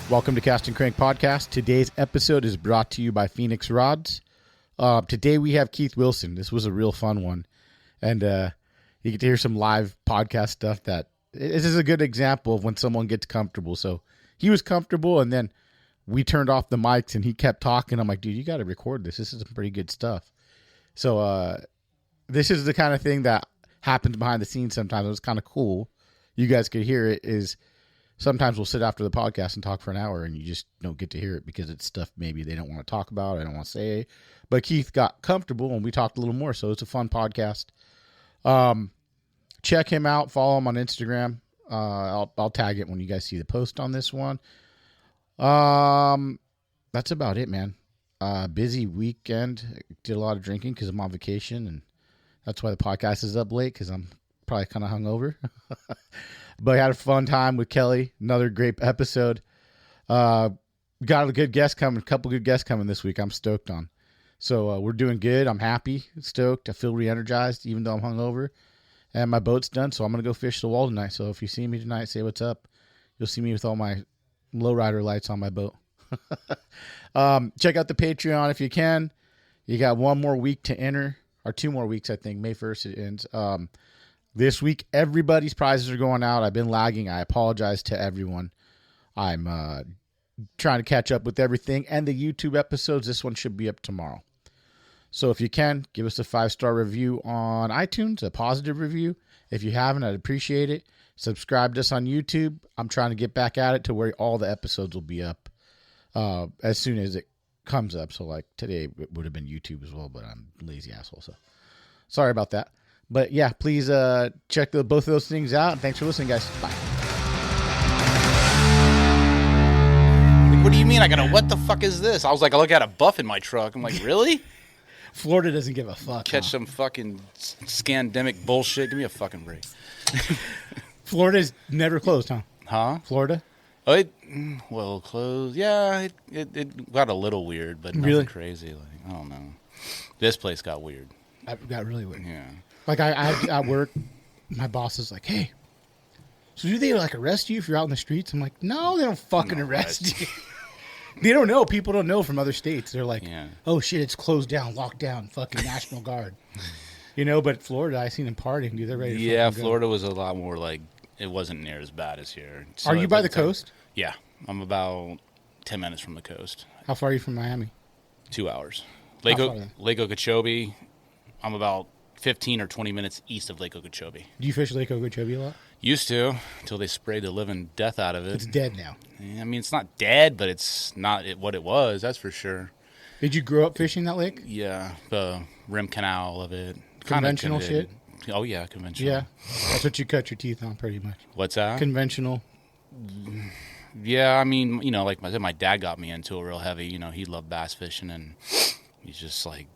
Welcome to Cast and Crank Podcast. Today's episode is brought to you by Phoenix Rods. Today we have Keith Wilson. This was a real fun one. And you get to hear some live podcast stuff that this is a good example of when someone gets comfortable. So he was comfortable, and then we turned off the mics and he kept talking. I'm like, dude, you got to record this. This is some pretty good stuff. So this is the kind of thing that happens behind the scenes sometimes. It was kind of cool. You guys could hear it. Is sometimes we'll sit after the podcast and talk for an hour and you just don't get to hear it because it's stuff maybe they don't want to talk about. I don't want to say. But Keith got comfortable and we talked a little more. So it's a fun podcast. Check him out. Follow him on Instagram. I'll tag it when you guys see the post on this one. That's about it, man. Busy weekend. Did a lot of drinking because I'm on vacation, and that's why the podcast is up late because I'm probably kind of hungover. But I had a fun time with Kelly. Another great episode. Got a good guest coming. A couple good guests coming this week. I'm stoked on. So we're doing good. I'm happy, stoked. I feel re-energized even though I'm hungover. And my boat's done, so I'm going to go fish the wall tonight. So if you see me tonight, say what's up. You'll see me with all my lowrider lights on my boat. Check out the Patreon if you can. You got one more week to enter, or 2 more weeks, I think. May 1st it ends. This week, everybody's prizes are going out. I've been lagging. I apologize to everyone. I'm trying to catch up with everything. And the YouTube episodes, this one should be up tomorrow. So if you can, give us a 5-star review on iTunes, a positive review. If you haven't, I'd appreciate it. Subscribe to us on YouTube. I'm trying to get back at it to where all the episodes will be up as soon as it comes up. So like today it would have been YouTube as well, but I'm a lazy asshole. So sorry about that. But yeah, please check both of those things out. And thanks for listening, guys. Bye. What do you mean? What the fuck is this? I was like, I look at a buff in my truck. I'm like, really? Florida doesn't give a fuck. Catch some fucking scandemic bullshit. Give me a fucking break. Florida's never closed, huh? Huh? Florida? Oh, closed. Yeah, it got a little weird, but nothing really crazy. Like, I don't know. This place got weird. It got really weird. Yeah. Like I at work, my boss is like, "Hey, so do they like arrest you if you're out in the streets?" I'm like, "No, they don't fucking arrest you." They don't know. People don't know from other states. They're like, "Oh shit, it's closed down, locked down, fucking National Guard." But Florida, I seen them partying. Dude, they're ready. Yeah, Florida was a lot more like it wasn't near as bad as here. So are you by the coast? Yeah, I'm about 10 minutes from the coast. How far are you from Miami? 2 hours. Lake Okeechobee. I'm about 15 or 20 minutes east of Lake Okeechobee. Do you fish Lake Okeechobee a lot? Used to, until they sprayed the living death out of it. It's dead now. I mean, it's not dead, but it's not what it was, that's for sure. Did you grow up fishing that lake? Yeah, the rim canal of it. Conventional shit? Oh, yeah, conventional. Yeah, that's what you cut your teeth on pretty much. What's that? Conventional. Yeah, I mean, like I said, my dad got me into it real heavy. He loved bass fishing, and he's just like,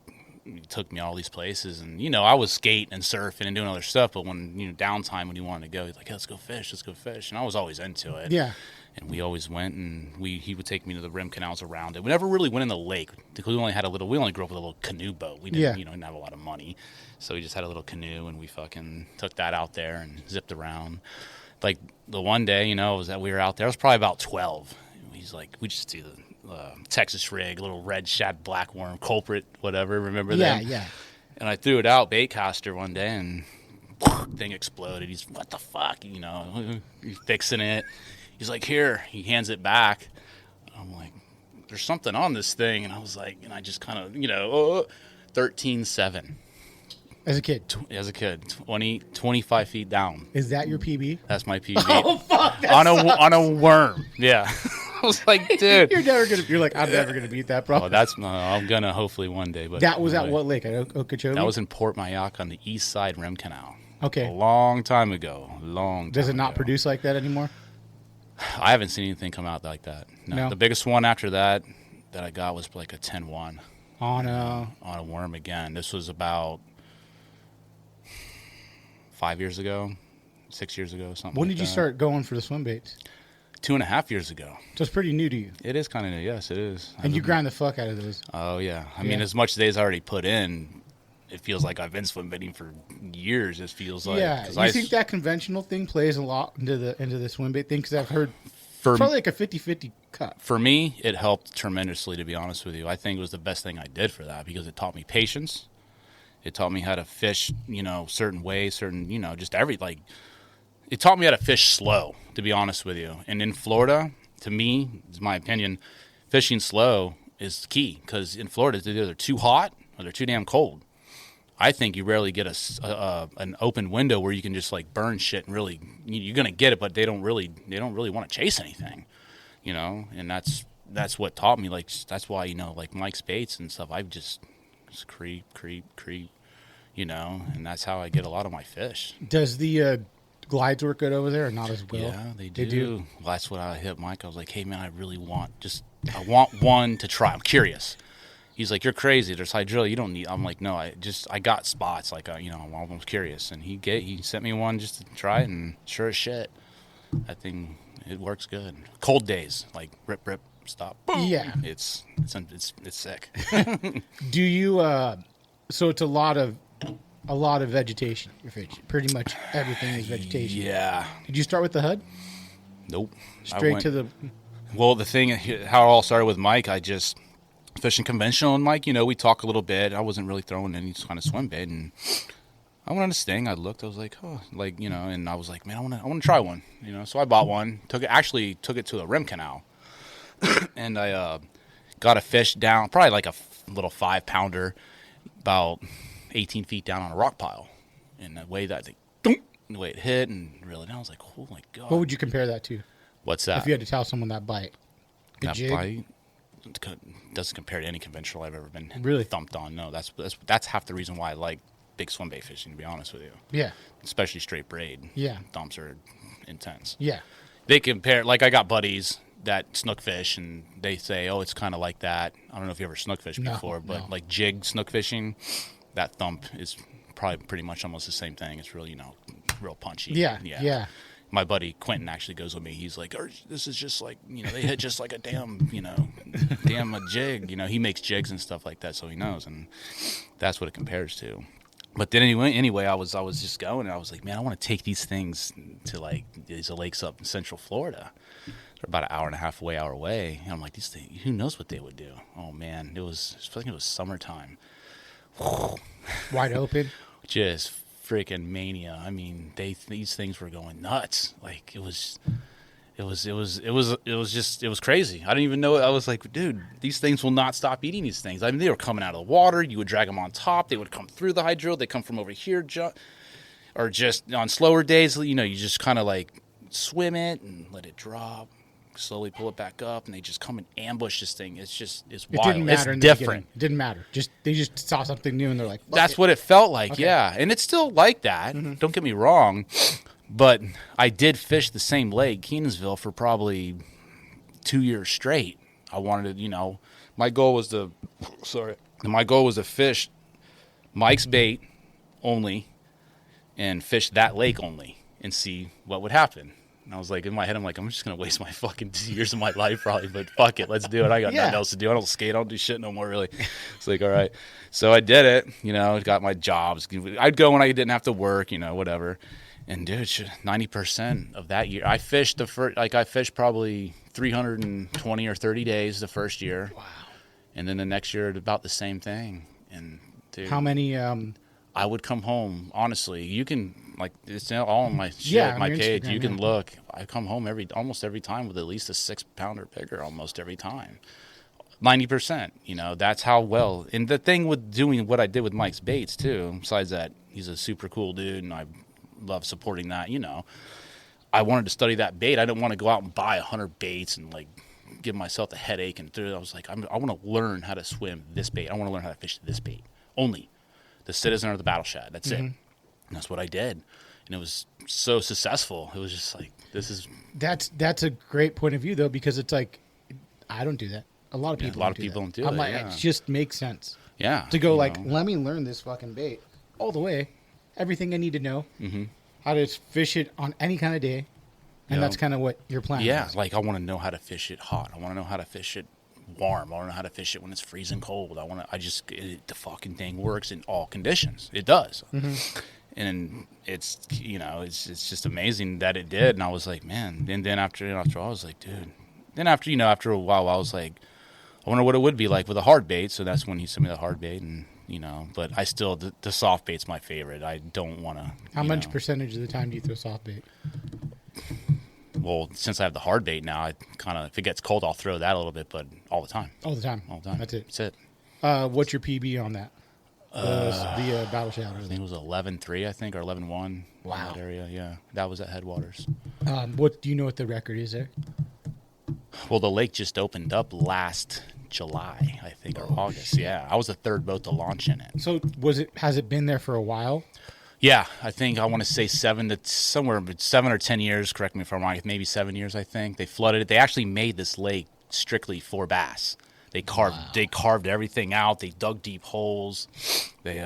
he took me all these places, and I was skating and surfing and doing other stuff, but when downtime, when he wanted to go, he's like, hey, let's go fish, and I was always into it. Yeah. And we always went, and he would take me to the rim canals around it. We never really went in the lake because we only grew up with a little canoe boat. We didn't didn't have a lot of money, so we just had a little canoe, and we fucking took that out there and zipped around. Like the one day, was that we were out there. I was probably about 12. He's like, we just do the Texas rig, little red shad blackworm, culprit, whatever. Remember that? Yeah. And I threw it out bait caster one day, and thing exploded. He's, what the fuck? He's fixing it. He's like, here. He hands it back. I'm like, there's something on this thing. And I was like, and I just kind of, 13.7. As a kid? As a kid, 25 feet down. Is that your PB? That's my PB. Oh, fuck. On a worm. Yeah. I was like, dude. I'm never gonna beat that, bro. Oh, I'm gonna hopefully one day. But that was at what lake? At Okeechobee? That was in Port Mayock on the east side rim canal. Okay. A long time ago. Does it not produce like that anymore? I haven't seen anything come out like that. No. The biggest one after that I got was like a 10-1. On a worm again. This was about 5 years ago, 6 years ago, something. When did you start going for the swim baits? 2.5 years ago. So it's pretty new to you. It is kind of new. Yes, it is. And you grind the fuck out of those. Oh, yeah. I mean, as much days I already put in, it feels like I've been swim baiting for years, it feels like. Yeah. You think that conventional thing plays a lot into the swim bait thing? Because I've heard probably like a 50-50 cut. For me, it helped tremendously, to be honest with you. I think it was the best thing I did for that because it taught me patience. It taught me how to fish, certain ways, just it taught me how to fish slow, to be honest with you. And in Florida, to me, is my opinion, fishing slow is key because in Florida, it's either too hot or they're too damn cold. I think you rarely get an open window where you can just like burn shit and really you're gonna get it, but they don't really want to chase anything, And that's what taught me. Like that's why like Mike's baits and stuff. I just creep, and that's how I get a lot of my fish. Does the glides work good over there or not as well? Yeah, they do. Well, that's what I hit Mike. I was like, hey man, I want one to try. I'm curious. He's like, you're crazy. There's hydrilla. You don't need. I'm like, no. I got spots. Like, I'm almost curious. And he sent me one just to try it, and sure as shit, that thing it works good. Cold days, like rip, stop. Boom. Yeah, it's sick. Do you? So it's a lot of vegetation. You're fishing. Pretty much everything is vegetation. Yeah. Did you start with the HUD? Nope. Straight to the. Well, the thing, how it all started with Mike, I just. Fishing conventional, and Mike, we talk a little bit. I wasn't really throwing any kind of swim bait, and I went on a sting. I looked, I was like, oh, and I was like, man, I want to try one, So I bought one. Took it to the rim canal, and I got a fish down, probably like a little 5-pounder, about 18 feet down on a rock pile, and the way that the way it hit and reeled down, I was like, oh my god. What would you compare that to? What's that? If you had to tell someone that bite, bite. Doesn't compare to any conventional I've ever been really thumped on. No, that's half the reason why I like big swim bait fishing, to be honest with you. Yeah. Especially straight braid. Yeah. Thumps are intense. Yeah. They compare, like I got buddies that snook fish, and they say, oh, it's kind of like that. I don't know if you ever snook fished before, but like jig snook fishing, that thump is probably pretty much almost the same thing. It's really, real punchy. Yeah. My buddy Quentin actually goes with me. He's like, this is just like, they hit just like a damn a jig. He makes jigs and stuff like that, so he knows, and that's what it compares to. But then anyway, I was just going, and I was like, man, I want to take these things to like these lakes up in Central Florida. They're about an hour and a half away, and I'm like, these things, who knows what they would do? Oh man, I think it was summertime. Wide open. Just freaking mania. I mean, these things were going nuts. Like it was crazy. I didn't even know. I was like, dude, these things will not stop eating these things. I mean, they were coming out of the water. You would drag them on top. They would come through the hydro. They come from over here, or just on slower days. You just kind of like swim it and let it drop. Slowly pull it back up, and they just come and ambush this thing. It's wild. It didn't matter. It's different. It didn't matter. They just saw something new, and they're like, that's what it felt like. Okay. Yeah, and it's still like that. Mm-hmm. Don't get me wrong, but I did fish the same lake, Kenansville, for probably 2 years straight. I wanted to, my goal was to fish Mike's bait only, and fish that lake only, and see what would happen. And I was like, in my head, I'm just going to waste my fucking 2 years of my life probably, but fuck it, let's do it. I got nothing else to do. I don't skate. I don't do shit no more, really. It's like, all right. So I did it, got my jobs. I'd go when I didn't have to work, whatever. And dude, 90% of that year, I fished I fished probably 320 or 30 days the first year. Wow. And then the next year, about the same thing. And dude. How many, I would come home, honestly. You can, it's all on my shit, my page. Instagram, you can look. I come home almost every time with at least a 6-pounder bigger, almost every time. 90%, that's how well. And the thing with doing what I did with Mike's baits, too, besides that, he's a super cool dude, and I love supporting that, I wanted to study that bait. I didn't want to go out and buy 100 baits and, give myself a headache. And I was like, I want to learn how to swim this bait. I want to learn how to fish this bait. Only. The Citizen or the Battle Shad. That's it. And that's what I did. And it was so successful. It was just like, this is... That's a great point of view, though, because it's like, I don't do that. A lot of people don't do that. I'm like, it just makes sense. Yeah. To go let me learn this fucking bait all the way. Everything I need to know. Mm-hmm. How to fish it on any kind of day. And that's kind of what your plan is. Yeah. I want to know how to fish it hot. I want to know how to fish it warm. I want to know how to fish it when it's freezing cold. The fucking thing works in all conditions. It does. Mm-hmm. and it's just amazing that it did. And I was like, man. And then after I was like, dude. Then after a while, I was like, I wonder what it would be like with a hard bait. So that's when he sent me the hard bait, and but I still the soft bait's my favorite. I don't want to. How much percentage of the time do you throw soft bait? Well, since I have the hard bait now, I kind of, if it gets cold, I'll throw that a little bit, but all the time. All the time. That's it. What's your PB on that? The Battle Shout. I think it was 11.3, I think, or 11.1. Wow. In that area, yeah. That was at Headwaters. What do you know what the record is there? Well, the lake just opened up last July, I think, or August. Shit. Yeah, I was the third boat to launch in it. So has it been there for a while? Yeah, I want to say 7 or 10 years. Correct me if I'm wrong. Maybe 7 years. I think they flooded it. They actually made this lake strictly for bass. They carved everything out. They dug deep holes. They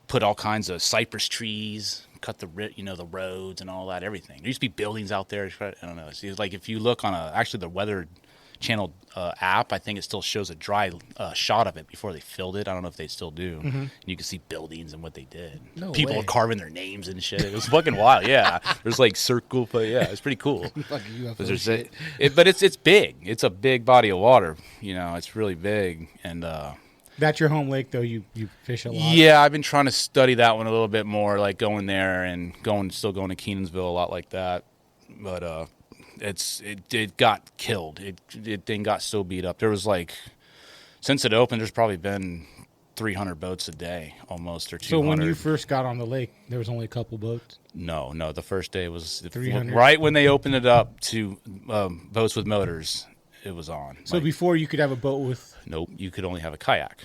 put all kinds of cypress trees, cut the roads and all that, everything. There used to be buildings out there. I don't know. It's like if you look on actually the Weather Channel app, I think it still shows a dry shot of it before they filled it. I don't know if they still do. Mm-hmm. And you can see buildings and what they did. No People way. were carving their names and shit. It was fucking wild. Yeah, there's like circle, but yeah, it's pretty cool. Like UFO shit. But it's big. It's a big body of water. It's really big. And that's your home lake, though. You fish a lot. Yeah, I've been trying to study that one a little bit more, like going there and still going to Kenansville a lot like that. But it got killed. It thing got so beat up. There was since it opened, there's probably been 300 boats a day, almost, or 200. So when you first got on the lake, there was only a couple boats? No. The first day was 300. Right when they opened it up to boats with motors, it was on. So before you could have a boat with... Nope, you could only have a kayak.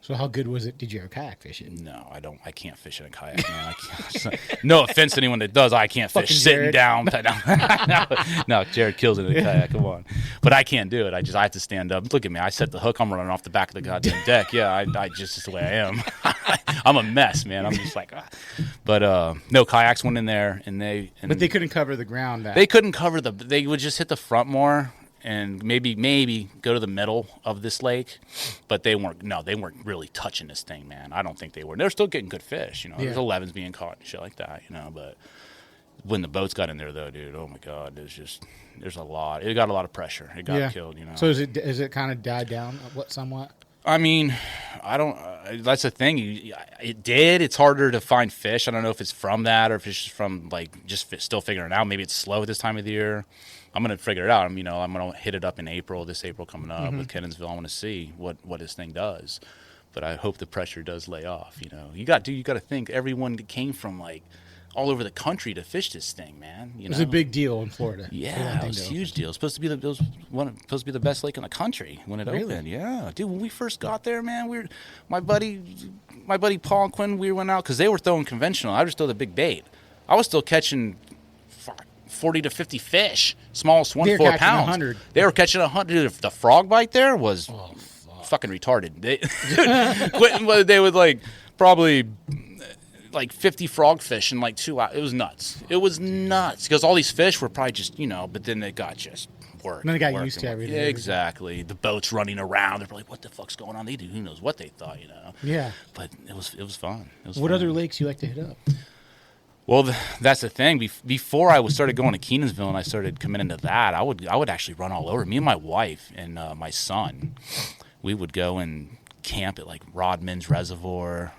So how good was it? Did you ever kayak fish it? No, I don't. I can't fish in a kayak, man. I can't. No offense to anyone that does. I can't fish sitting down. No, Jared kills it in a kayak. Come on, but I can't do it. I have to stand up. Look at me. I set the hook. I'm running off the back of the goddamn deck. Yeah, I just the way I am. I'm a mess, man. I'm just like, but no, kayaks went in there, but they couldn't cover the ground. They couldn't cover They would just hit the front more. And maybe go to the middle of this lake, but they weren't really touching this thing, man. I don't think they were. They're still getting good fish, There's 11s being caught and shit like that, But when the boats got in there, though, dude, oh my God, there's a lot. It got a lot of pressure. It got killed, So is it kind of died down somewhat? I mean, I don't. That's the thing. It did. It's harder to find fish. I don't know if it's from that or if it's just from still figuring it out. Maybe it's slow at this time of the year. I'm gonna figure it out. I'm gonna hit it up in April. This April coming up with Kenansville. I want to see what this thing does. But I hope the pressure does lay off. You got to think everyone that came from all over the country to fish this thing, man. It was a big deal in Florida. Yeah, it was a huge deal. It was supposed to be the best lake in the country when it opened. Yeah, dude. When we first got there, man, my buddy Paul and Quinn. We went out because they were throwing conventional. I just threw the big bait. I was still catching 40 to 50 fish, smallest 1 to 4 pounds. 100. They were catching 100. The frog bite there was fucking retarded. They would probably 50 frogfish in 2 hours. It was nuts. It was nuts because all these fish were probably just but then they got just work. And then they got used to everything. Exactly. The boats running around. They're like, what the fuck's going on? They do. Who knows what they thought, Yeah. But it was fun. What other lakes you like to hit up? Well, that's the thing. Before I started going to Kenansville and I started committing to that, I would actually run all over. Me and my wife and my son, we would go and camp at Rodman's Reservoir,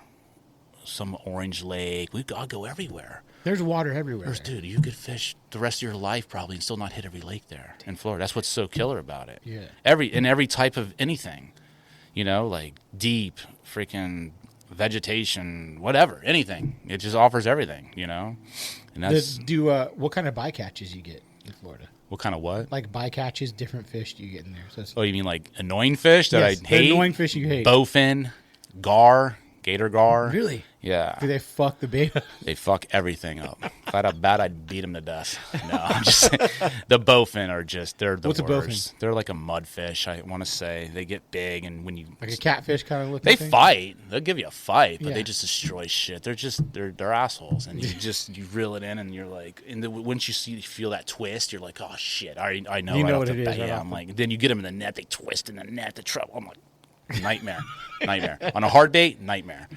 some Orange Lake. I'd go everywhere. There's water everywhere. Dude, you could fish the rest of your life probably and still not hit every lake there in Florida. That's what's so killer about it. Yeah. Every type of anything, deep, freaking vegetation, whatever, anything. It just offers everything, And that's what kind of bycatches you get in Florida? What kind of what? Bycatches, different fish do you get in there? So you mean annoying fish that I hate? Annoying fish you hate. Bowfin, gar, gator gar. Really? Yeah. Do they fuck the bait up? They fuck everything up. If I had a bat, I'd beat them to death. No, I'm just saying. The bowfin are they're the What's worst. A bowfin? They're like a mudfish, I want to say. They get big, and when you... Like a catfish kind of looking They thing? fight. They'll give you a fight, but they just destroy shit. They're assholes, and you reel it in, and you're like... And once you feel that twist, you're like, oh, shit. I know. You right know off what the it bat. is. Right Yeah, I'm like... Then you get them in the net. They twist in the net. The trouble. I'm like... Nightmare. On a hard bait, nightmare.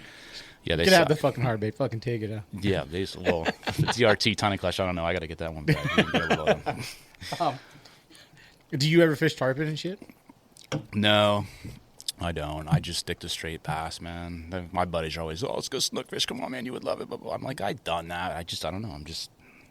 Yeah, they You can have suck. the fucking hard bait. Fucking take it. Yeah, basically. Well, the TRT Tonic Clash, I don't know. I got to get that one back. Do you ever fish tarpon and shit? No, I don't. I just stick to straight bass, man. My buddies are always, let's go snook fish. Come on, man, you would love it. But I'm like, I've done that. I don't know.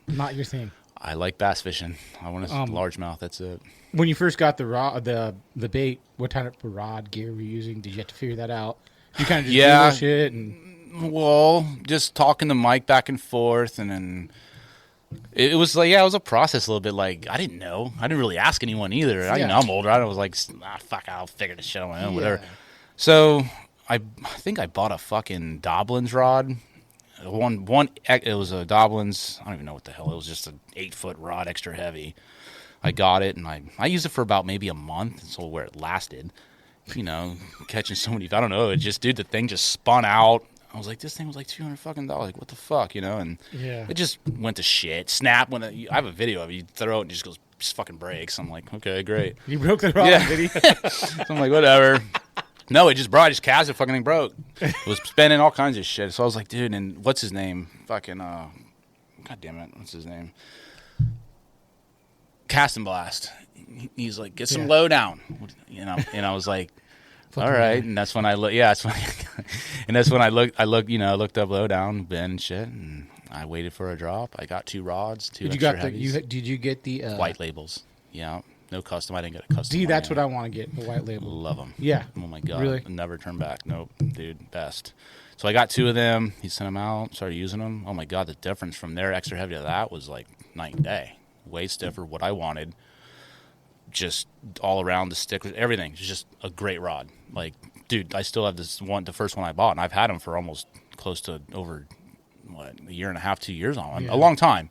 Not your thing. I like bass fishing. I want a largemouth. That's it. When you first got the bait, what kind of rod gear were you using? Did you have to figure that out? You kind of just Google shit and Well, just talking to Mike back and forth, and then it was like, it was a process a little bit. Like, I didn't know. I didn't really ask anyone either. I'm older. I was like, fuck, I'll figure this shit on my own, whatever. So I think I bought a fucking Dobblin's rod. It was a Dobblin's. I don't even know what the hell. It was just an 8-foot rod, extra heavy. I got it, and I used it for about maybe a month, so where it lasted. Catching so many. I don't know. It just, dude, the thing just spun out. I was like, this thing was like $200 fucking. Like, what the fuck, And it just went to shit. Snap when I have a video of it. You throw it and it just fucking breaks. I'm like, okay, great. You broke the rod video. So I'm like, whatever. No, it just broke. I just cast it. Fucking thing broke. It was spinning all kinds of shit. So I was like, dude, and what's his name? Fucking God damn it, what's his name? Cast and Blast. He's like, get some lowdown, And I was like, all right. And that's when I look. Yeah, that's when I looked. I looked up lowdown, Ben and shit, and I waited for a drop. I got 2 rods, 2 extra heavies. Did you get the white labels? Yeah. No custom. I didn't get a custom. See, that's what I want to get, the white label. Love them. Yeah. Oh, my God. Really? Never turn back. Nope. Dude, best. So I got 2 of them. He sent them out. Started using them. Oh, my God. The difference from their extra heavy to that was like night and day. Way stiffer, what I wanted. Just all around the stick, everything. It's just a great rod. Like, dude, I still have this one, the first one I bought, and I've had them for almost close to over, a year and a half, 2 years on them. A long time.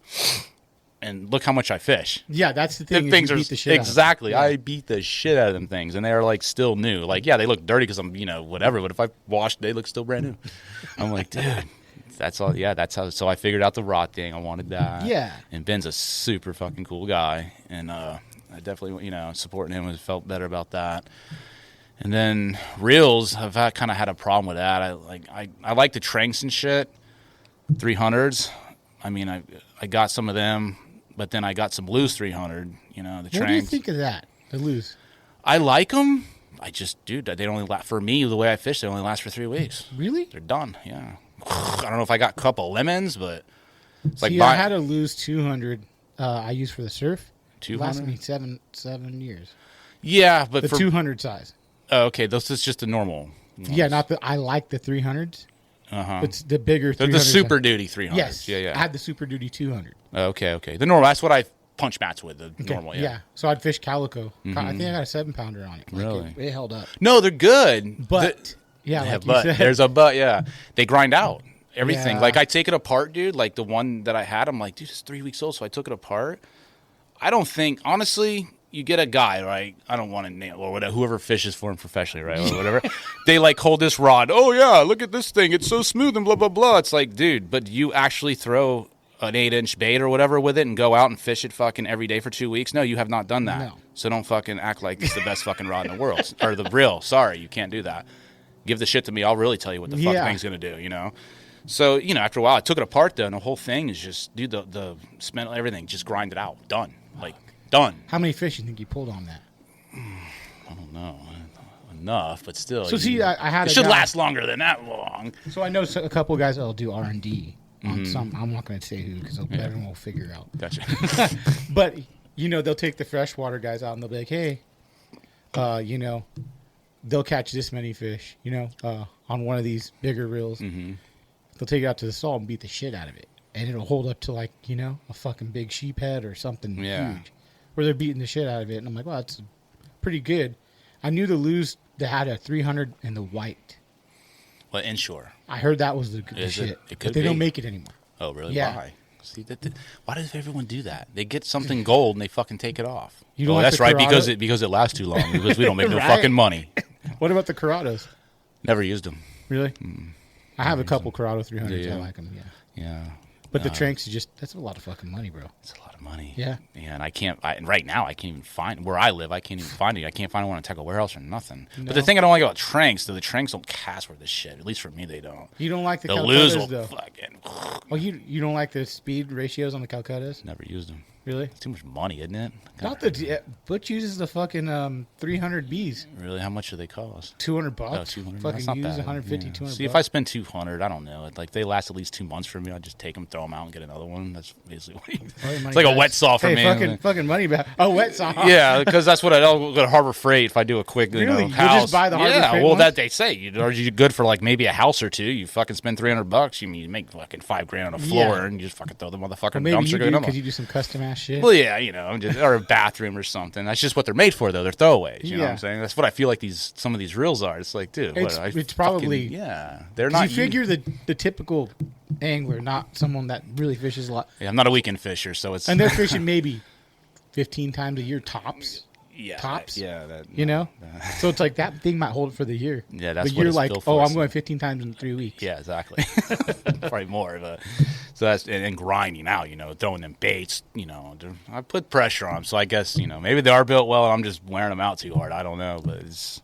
And look how much I fish. Yeah, that's the thing. The things you are beat the shit exactly. Out of them. I beat the shit out of them things, and they are like still new. Like, yeah, they look dirty because I'm, whatever. But if I washed, they look still brand new. I'm like, dude, that's all. Yeah, that's how. So I figured out the rod thing. I wanted that. Yeah. And Ben's a super fucking cool guy, and I definitely, supporting him, has felt better about that. And then reels, I've kind of had a problem with that. I like the Tranks and shit, 300s. I mean, I got some of them. But then I got some loose 300, the Tranks. What do you think of that, the loose? I like them. I just, dude, they only last, for me, the way I fish, they only last for 3 weeks. Really? They're done, yeah. I don't know if I got a couple lemons, but it's See, I had a loose 200 I used for the surf. 200? Lasted me seven years. Yeah, but the 200 size. Oh, okay, those is just the normal ones. Yeah, I like the 300s. Uh-huh. It's the bigger 300s. The Super Duty 300s. Yes. Yeah. I had the Super Duty 200. Okay. The normal, that's what I punch mats with, the normal, yeah. So I'd fish calico. Mm-hmm. I think I got a 7-pounder on it. Really? It held up. No, they're good. But, like you said. There's a but, yeah. They grind out everything. Yeah. Like, I take it apart, dude. Like, the one that I had, I'm like, dude, it's 3 weeks old, so I took it apart. I don't think, honestly, you get a guy, right? I don't want to name, or whatever, whoever fishes for him professionally, right? Or whatever. They like hold this rod. Oh, yeah, look at this thing. It's so smooth and blah, blah, blah. It's like, dude, but you actually throw an 8-inch bait or whatever with it and go out and fish it fucking every day for 2 weeks? No, you have not done that. No. So don't fucking act like it's the best fucking rod in the world. Or the reel. Sorry, you can't do that. Give the shit to me. I'll really tell you what the fuck thing's going to do, So, after a while, I took it apart, though, and the whole thing is just, dude, the spindle, everything, just grind it out. Done. Like, done. How many fish do you think you pulled on that? I don't know. Enough, but still. So, see, I had it should last longer than that long. So, I know a couple of guys that'll do R&D on some. I'm not going to say who because everyone will figure out. Gotcha. But, they'll take the freshwater guys out and they'll be like, hey, they'll catch this many fish, on one of these bigger reels. Mm-hmm. They'll take it out to the salt and beat the shit out of it. And it'll hold up to like, a fucking big sheep head or something huge. Where they're beating the shit out of it. And I'm like, well, that's pretty good. I knew the loose that had a 300 and the white. Well, inshore. I heard that was the shit. It could but they be. don't make it anymore. Oh, really? Yeah. Why? See, why does everyone do that? They get something gold and they fucking take it off. You don't like that's the right, Corrado? because it lasts too long. Because we don't make no Right. fucking money. What about the Corrados? Never used them. Really? I have a couple Corrado 300s. Yeah. I like them, yeah. Yeah. But the Tranks is that's a lot of fucking money, bro. It's a lot of of money. Yeah. And and right now I can't even find, where I live, I can't even find it. I can't find one at Tackle Warehouse or nothing. No. But the thing I don't like about Tranks, the Tranks don't cast worth this shit. At least for me, they don't. You don't like the lose Calcuttas, will though? Fucking... Oh, you don't like the speed ratios on the Calcuttas? Never used them. Really? It's too much money, isn't it? Not the Butch uses the fucking 300 Bs. Really? How much do they cost? $200. Oh, $200. Fucking That's not use bad. 150, Yeah. 200. See, if I spend $200, I don't know. Like they last at least 2 months for me. I just take them, throw them out, and get another one. That's basically what it's like a wet saw for me. Fucking money back. Oh, wet saw. Yeah, because that's what I'll go to Harbor Freight if I do a quick Really? house. You just buy the Harbor Freight well, ones? that they say. Are you good for like maybe a house or two? You fucking spend $300. You make fucking $5,000 on a floor, and you just fucking throw the motherfucking Maybe dumpster. you do because you do some custom ass shit. Well, yeah, or a bathroom or something. That's just what they're made for, though. They're throwaways. You know what I'm saying? That's what I feel like some of these reels are. It's like, dude, it's probably they're not. You figure the typical angler, not someone that really fishes a lot. Yeah, I'm not a weekend fisher, so it's and they're fishing maybe 15 times a year tops. Yeah, tops. That, so it's like that thing might hold it for the year. Yeah, that's. But what you're like, for, I'm going 15 times in 3 weeks. Yeah, exactly. Probably more. But so that's and grinding out. Throwing them baits. I put pressure on them, so I guess maybe they are built well. And I'm just wearing them out too hard. I don't know, but it's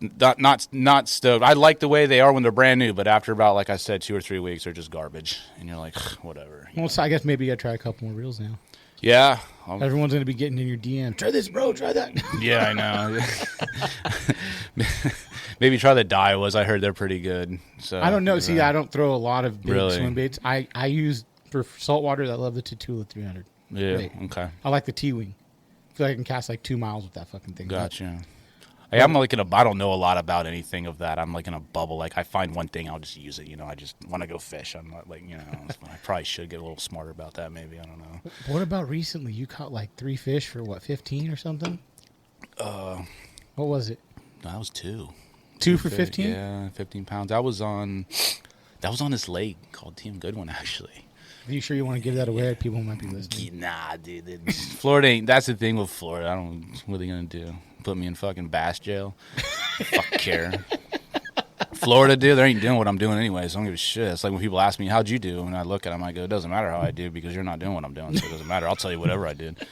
not stoked. I like the way they are when they're brand new, but after about, like I said, 2 or 3 weeks, they're just garbage, and you're like, whatever. Well, so I guess maybe I try a couple more reels now. Yeah. Everyone's going to be getting in your DM. Try this, bro. Try that. Yeah, I know. Maybe try the Daiwas. I heard they're pretty good. So I don't know. See, I don't throw a lot of big Really? swim baits. I use, for saltwater, I love the Tatula 300. Yeah, bait. okay. I like the T-Wing. I feel like I can cast like 2 miles with that fucking thing. Gotcha. Hey, I'm like I don't know a lot about anything of that. I'm like in a bubble. Like I find one thing, I'll just use it. I just want to go fish. I'm not like, I probably should get a little smarter about that. Maybe I don't know. What about recently? You caught like 3 fish for what, 15 or something? What was it? That was 2. 2 for 15? Yeah, 15 pounds. That was on this lake called Team Goodwin, actually. Are you sure you want to give that away? People might be listening. Nah, dude. Florida ain't. That's the thing with Florida. I don't. What are they gonna do? Put me in fucking bass jail? Fuck care. Florida, dude, they ain't doing what I'm doing anyway, so I don't give a shit. It's like when people ask me, how'd you do? And I look at them, I go, it doesn't matter how I do because you're not doing what I'm doing, so it doesn't matter. I'll tell you whatever I did.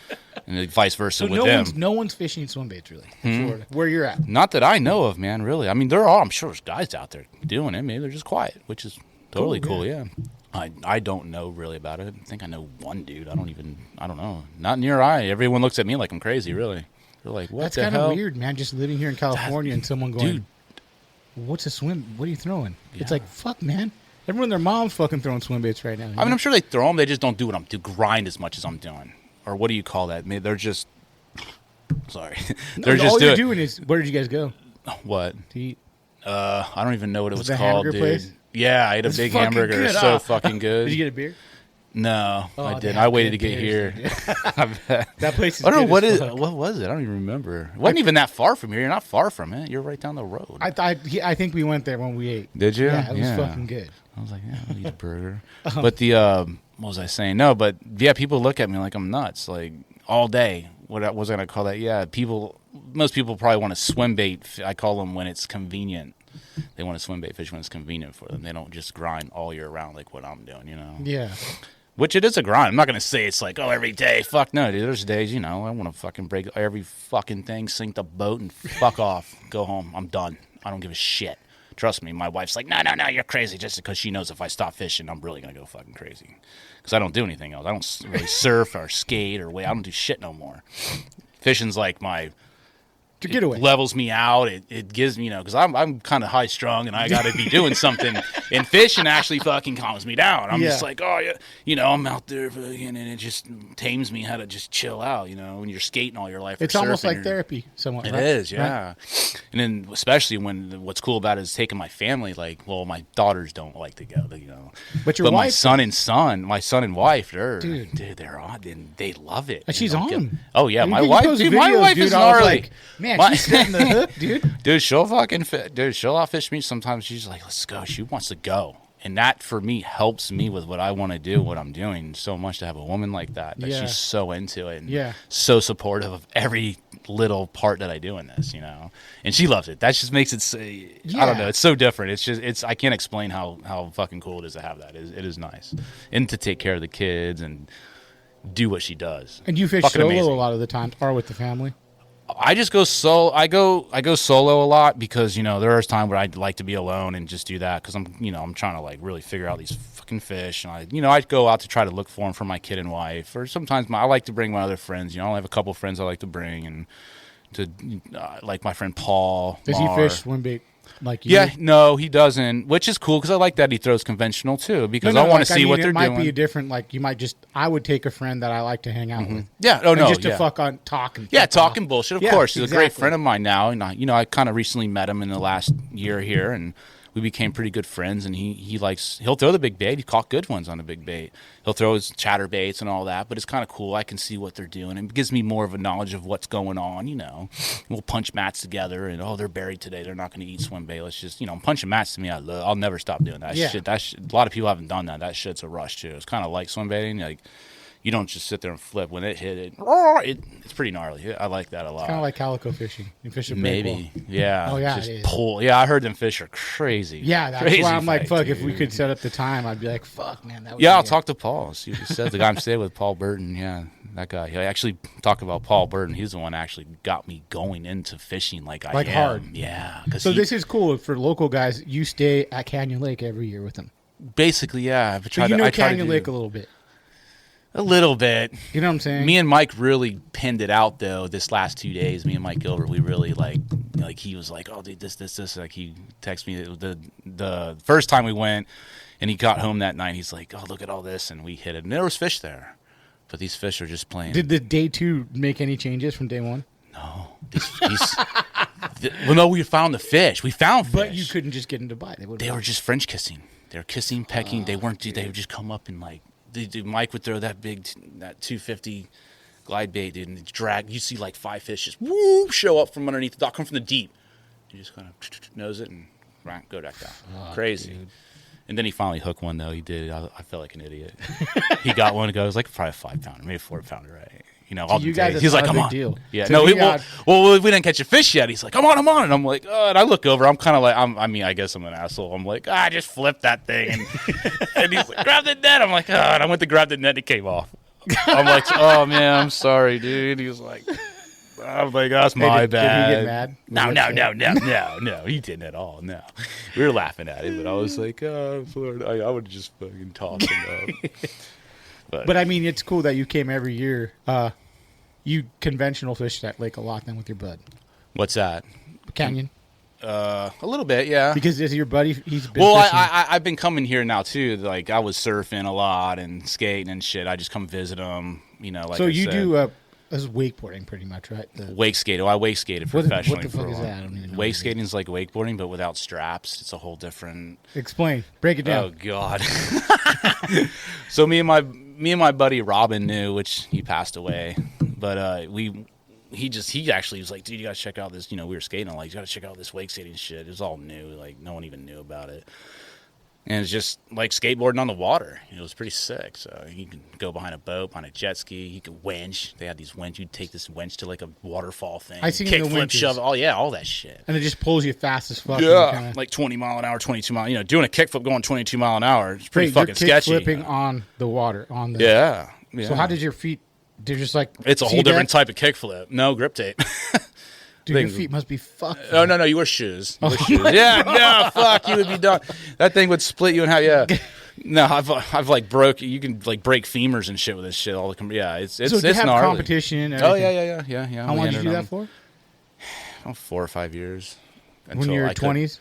And vice versa with them. No one's fishing swim baits, really, in Florida, where you're at. Not that I know of, man, really. I mean, I'm sure there's guys out there doing it. Maybe they're just quiet, which is totally cool, yeah. I don't know really about it. I think I know one dude. I don't know. Not near eye. Everyone looks at me like I'm crazy, really. They're like, what the hell? That's kind of weird, man, just living here in California and someone going, dude, what's a swim? What are you throwing? Yeah. It's like, fuck, man. Everyone and their mom's fucking throwing swim baits right now. I mean, I'm sure they throw them. They just don't do what I'm doing, grind as much as I'm doing. Or what do you call that? They're just, sorry. All you're doing is, where did you guys go? What? To eat? I don't even know what it was the called, hamburger dude. Place? Yeah, I ate a big hamburger. Good, It's so fucking good. Did you get a beer? No, I didn't. I waited to get here. That place is I don't know good what was it? I don't even remember. It wasn't even that far from here. You're not far from it. You're right down the road. I think we went there when we ate. Did you? Yeah, it was fucking good. I was like, yeah, I'll eat a burger. But what was I saying? No, but yeah, people look at me like I'm nuts, like all day. What was I going to call that? Yeah, most people probably want to swim bait. I call them when it's convenient. They want to swim bait fish when it's convenient for them. They don't just grind all year round like what I'm doing, Yeah. Which it is a grind. I'm not going to say it's like, every day. Fuck no, dude. There's days, I want to fucking break every fucking thing, sink the boat, and fuck off. Go home. I'm done. I don't give a shit. Trust me. My wife's like, no, you're crazy. Just because she knows if I stop fishing, I'm really going to go fucking crazy. Because I don't do anything else. I don't really surf or skate or wait. I don't do shit no more. Fishing's like my... To get away. It levels me out. It gives me, because I'm kind of high strung and I got to be doing something. And fishing actually fucking calms me down. I'm just like, I'm out there and it just tames me how to just chill out. When you're skating all your life. It's almost like therapy, somewhat. It right? is, yeah. Right. And then especially when what's cool about it is taking my family. Like, well, my daughters don't like to go. But your wife, my son and wife, they're on and they love it. And she's on. Oh yeah, my wife is gnarly. Like, man, she's setting the hook, dude. Dude, she'll outfish me sometimes. She's like, let's go. She wants to go. And that, for me, helps me with what I want to do, what I'm doing so much to have a woman like that she's so into it and so supportive of every little part that I do in this, And she loves it. That just makes it, I don't know, it's so different. I can't explain how fucking cool it is to have that. It is nice. And to take care of the kids and do what she does. And you fish Fucking solo amazing. a lot of the times, or with the family? I just go solo. I go solo a lot because there is time where I'd like to be alone and just do that because I'm trying to like really figure out these fucking fish, and I'd go out to try to look for them for my kid and wife, or sometimes I like to bring my other friends. I have a couple friends I like to bring, and to like my friend Paul. Does he fish swim bait like you? Yeah, no, he doesn't, which is cool because I like that he throws conventional too because I want to see what they're doing. It might be a different, like you might just, I would take a friend that I like to hang out with. Yeah, just to fuck on talk and talking bullshit. Of course, he's a great friend of mine now, and I kind of recently met him in the last year here, and we became pretty good friends. And he'll throw the big bait. He caught good ones on the big bait. He'll throw his chatter baits and all that, but it's kind of cool. I can see what they're doing. It gives me more of a knowledge of what's going on. We'll punch mats together, and they're buried today. They're not going to eat swim bait. Let's just punching mats to me. I'll never stop doing that shit. A lot of people haven't done that. That shit's a rush too. It's kind of like swim baiting. Like you don't just sit there and flip. When it hit it's pretty gnarly. I like that a lot. Kind of like calico fishing. You fish a maybe, yeah. Oh yeah, just it is. pull. Yeah, I heard them fish are crazy. Yeah, that's crazy why I'm like, fuck. dude. If we could set up the time, I'd be like, fuck, man. That would I'll talk to Paul. See what he says. The guy I'm staying with, Paul Burton. Yeah, that guy. He actually talk about Paul Burton. He's the one that actually got me going into fishing like I am. Hard. Yeah. So this is cool for local guys. You stay at Canyon Lake every year with them. Basically, yeah. Canyon Lake a little bit. A little bit. You know what I'm saying? Me and Mike really pinned it out though. This last 2 days, me and Mike Gilbert, we really like he was like, oh dude, this. Like he texted me the first time we went, and he got home that night. He's like, oh look at all this, and we hit it. And there was fish there, but these fish are just playing. Did the day 2 make any changes from day 1? No. Well, no, we found the fish. We found fish, but you couldn't just get them to bite. They were just French kissing. They were kissing, pecking. They weren't. They would just come up and like. Mike would throw that 250 glide bait, dude, and drag. You see like 5 fish just show up from underneath the dock, come from the deep. You just kind of nose it and go back down. Crazy. Dude. And then he finally hooked one though. He did. I felt like an idiot. He got one to go. It was like probably a 5-pounder, maybe a 4-pounder, right? All the day. He's like, "Come on." Deal. Yeah. So no. We didn't catch a fish yet. He's like, "Come on." And I'm like, "Oh." And I look over. I'm kind of like, I guess I'm an asshole. I'm like, I just flipped that thing. And he's like, "Grab the net." I'm like, "Oh." And I went to grab the net. And it came off. I'm like, "Oh man, I'm sorry, dude." He was like, I'm like, that's my bad. Did he get mad? No. He didn't at all. No. We were laughing at it, but I was like, oh, I would just fucking toss him up. But I mean, it's cool that you came every year. You conventional fish that lake a lot then with your bud. What's that? Canyon. A little bit, yeah. Because is your buddy? He's been well. fishing. I've been coming here now too. Like I was surfing a lot and skating and shit. I just come visit him. Like so I you said. do. This is wakeboarding pretty much, right? Wake skating. I wake skated professionally. What the fuck is that? I don't even know. Wake skating is like wakeboarding, but without straps. It's a whole different. Explain. Break it down. Oh God. So me and my buddy Robin knew, which he passed away, but he actually was like, dude, you gotta check out this. We were skating. Like, you gotta check out this wake skating shit. It was all new. Like, no one even knew about it. And it's just like skateboarding on the water. It was pretty sick. So you can go behind a boat, behind a jet ski. You could winch. They had these winch. You'd take this winch to like a waterfall thing. I seen kick, the flip, winches. shove. Oh yeah, all that shit. And it just pulls you fast as fuck. Yeah, like 20 mile an hour, 22 mile. Doing a kickflip going 22 mile an hour. It's pretty fucking sketchy. Flipping on the water on the. Yeah. So how did your feet? They're just like. It's a whole different type of kickflip. No grip tape. Dude, your feet must be fucked. Oh, no, you wear shoes. Yeah, no, fuck, you would be done. That thing would split you in half. Yeah. No, I've like broke. You can like break femurs and shit with this shit. It's so you have gnarly. Competition. Oh yeah. How long did you do that for? 4 or 5 years. When you were 20s.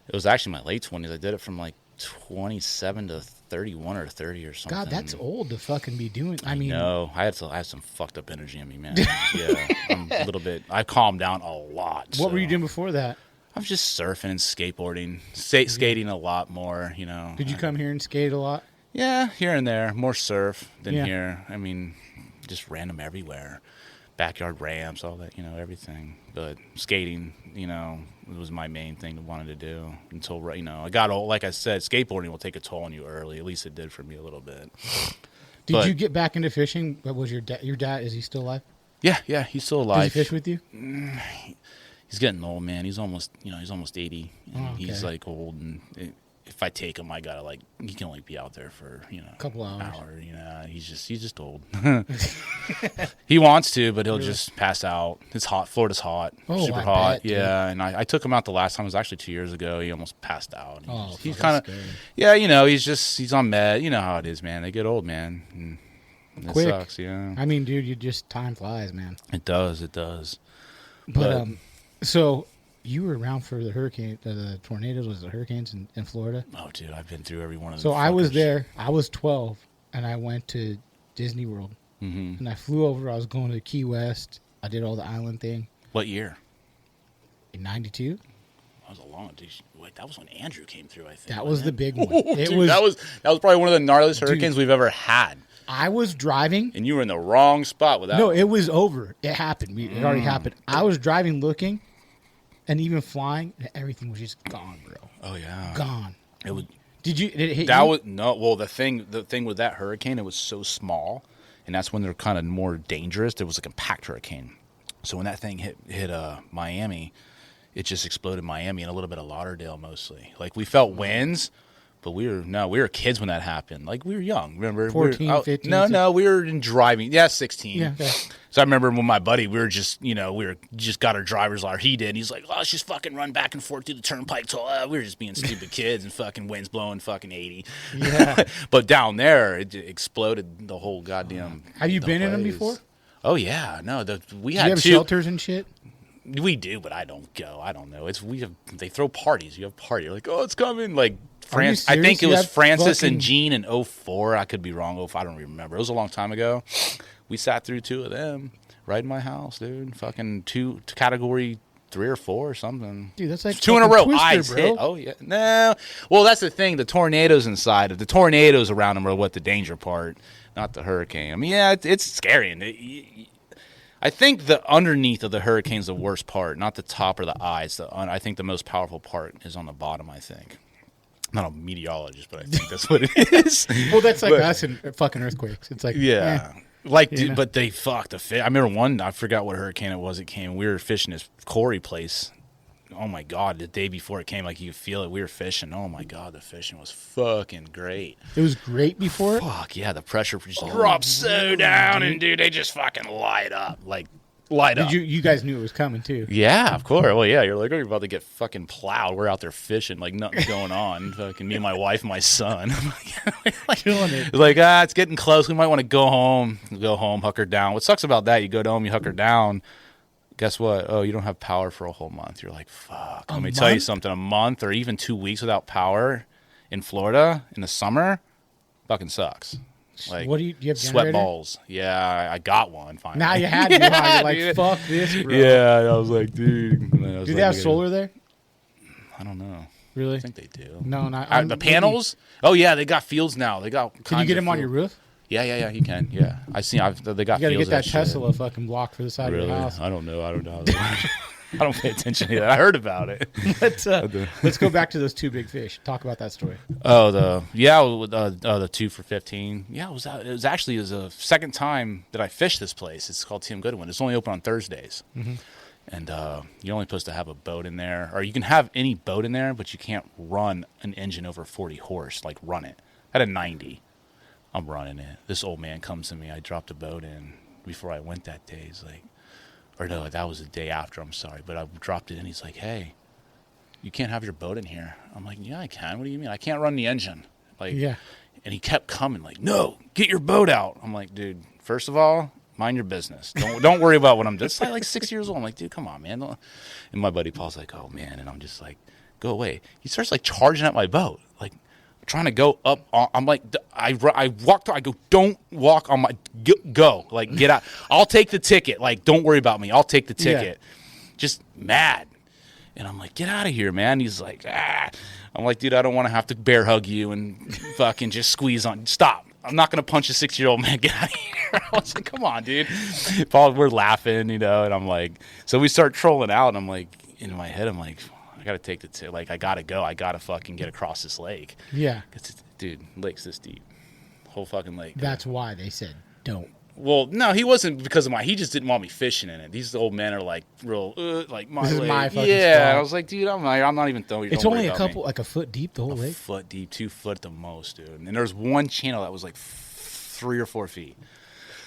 It was actually my late 20s. I did it from like 27 to 31 or 30 or something. God, that's old to fucking be doing. I mean, no, I have some fucked up energy in me, man. Yeah, I'm a little bit. I calmed down a lot. What were you doing before that? I was just surfing and skateboarding, skating a lot more. Did you come here and skate a lot? Yeah, here and there. More surf than here. I mean, just random everywhere. Backyard ramps, all that, everything. But skating, it was my main thing I wanted to do until, I got old. Like I said, skateboarding will take a toll on you early. At least it did for me a little bit. Did you get back into fishing? What was your dad? Is he still alive? Yeah, he's still alive. Does he fish with you? He's getting old, man. He's almost 80. And okay. He's like old, and if I take him, I gotta like he can only be out there for a couple hours. He's just old. He wants to, but he'll just pass out. It's hot. Florida's hot, super hot. Bet, yeah, and I took him out the last time. It was actually 2 years ago. He almost passed out. He's kind of he's on med. You know how it is, man. They get old, man. And it quick. Sucks, yeah. I mean, dude, time flies, man. It does. But so. You were around for the hurricane, the tornadoes, was the hurricanes in Florida? Oh, dude, I've been through every one of them. So I was there. I was 12, and I went to Disney World. Mm-hmm. And I flew over. I was going to Key West. I did all the island thing. What year? In 92. That was a long one. Wait, that was when Andrew came through, I think. That was the big one. That was probably one of the gnarliest hurricanes we've ever had. I was driving. And you were in the wrong spot with that one. It was over. It happened. It already happened. I was driving, looking. And even flying, everything was just gone, bro. Oh yeah, gone. It would. Did it hit that you? Was no. Well, the thing with that hurricane, it was so small, and that's when they're kind of more dangerous. There was a compact hurricane, so when that thing hit Miami, it just exploded Miami and a little bit of Lauderdale mostly. Like we felt winds, but we were kids when that happened. Like we were young. Remember? 14, 15? No, we were in driving. Yeah, 16. Yeah. Okay. So I remember when my buddy, we just got our driver's license. He did. He's like, let's just fucking run back and forth through the turnpike. So we were just being stupid kids and fucking winds blowing fucking 80. Yeah. But down there, it exploded the whole goddamn. Have you been in them before? Oh yeah, no. Do you have shelters and shit? We do, but I don't go. I don't know. They throw parties. You have a party. You're like, oh, it's coming. Like France. I think it was Francis and Jean in 04. I could be wrong. I don't remember. It was a long time ago. We sat through 2 of them right in my house, dude. Fucking two category 3 or 4 or something. Dude, that's like 2 in a row. Twister, Eyes bro. hit. Oh yeah. No. Well, that's the thing. The tornadoes inside of the tornadoes around them are what the danger part, not the hurricane. I mean, yeah, it's scary. And I think the underneath of the hurricane's the worst part, not the top or the eyes. I think the most powerful part is on the bottom. I think. I'm not a meteorologist, but I think that's what it is. Well, that's like us in fucking earthquakes. It's like dude, but they fucked the fish. I remember I forgot what hurricane it was. It came. We were fishing this Corey place. Oh my god! The day before it came, like you could feel it. We were fishing. Oh my god, the fishing was fucking great. It was great before. Fuck yeah, the pressure just dropped so down, and dude, they just fucking light up. You guys knew it was coming too? Yeah, of course. Well, yeah, you're like, oh, you're about to get fucking plowed. We're out there fishing, like nothing's going on. Fucking me and my wife and my son. Killing it. It's like, it's getting close. We might want to go home, hunker down. What sucks about that, you go home, you hunker down. Guess what? Oh, you don't have power for a whole month. You're like, fuck. Let me tell you something. A month or even 2 weeks without power in Florida in the summer fucking sucks. Like, what do you have? Sweat balls. Yeah, I got one finally. Now you had to. You're like, dude. Fuck this, bro. Yeah, I was like, dude. Do they have solar there? I don't know. Really? I think they do. No, not the panels. Oh yeah, they got fields now. They got. Can you get them on your roof? Yeah, you can. Yeah, I seen. They got. You gotta fields get that Tesla fucking block for the side of your house. I don't know. I don't pay attention to that. I heard about it. Let's go back to those 2 big fish. Talk about that story. Oh, the 2 for 15. Yeah, it was actually the second time that I fished this place. It's called Tim Goodwin. It's only open on Thursdays, and you're only supposed to have a boat in there, or you can have any boat in there, but you can't run an engine over 40 horse. Like run it at a 90. I'm running it. This old man comes to me. I dropped a boat in before I went that day. He's like. Or no, that was the day after, I'm sorry. But I dropped it in. He's like, hey, you can't have your boat in here. I'm like, yeah, I can. What do you mean? I can't run the engine. Like, yeah. And he kept coming like, no, get your boat out. I'm like, dude, first of all, mind your business. Don't worry about what I'm doing. It's like 6 years old. I'm like, dude, come on, man. And my buddy Paul's like, oh, man. And I'm just like, go away. He starts like charging at my boat. Like, trying to go up. I'm like, I walked. I go, don't walk on my. Go, like, get out. I'll take the ticket. Like, don't worry about me. I'll take the ticket. Yeah. Just mad. And I'm like, get out of here, man. He's like, ah. I'm like, dude, I don't want to have to bear hug you and fucking just squeeze on. Stop. I'm not gonna punch a 6-year-old man. Get out of here. I was like, come on, dude. Paul, we're laughing, and I'm like, so we start trolling out, and I'm like, in my head, I'm like. I gotta take I gotta go. I gotta fucking get across this lake. Yeah. Dude, lake's this deep. Whole fucking lake. That's why they said don't. Well, no, he wasn't because of he just didn't want me fishing in it. These old men are like real, like my this is lake. my fucking yeah. spot. I was like, dude, I'm not even throwing. It's only a couple, like a foot deep, the whole lake. Foot deep, 2 foot at the most, dude. And there's one channel that was like 3 or 4 feet.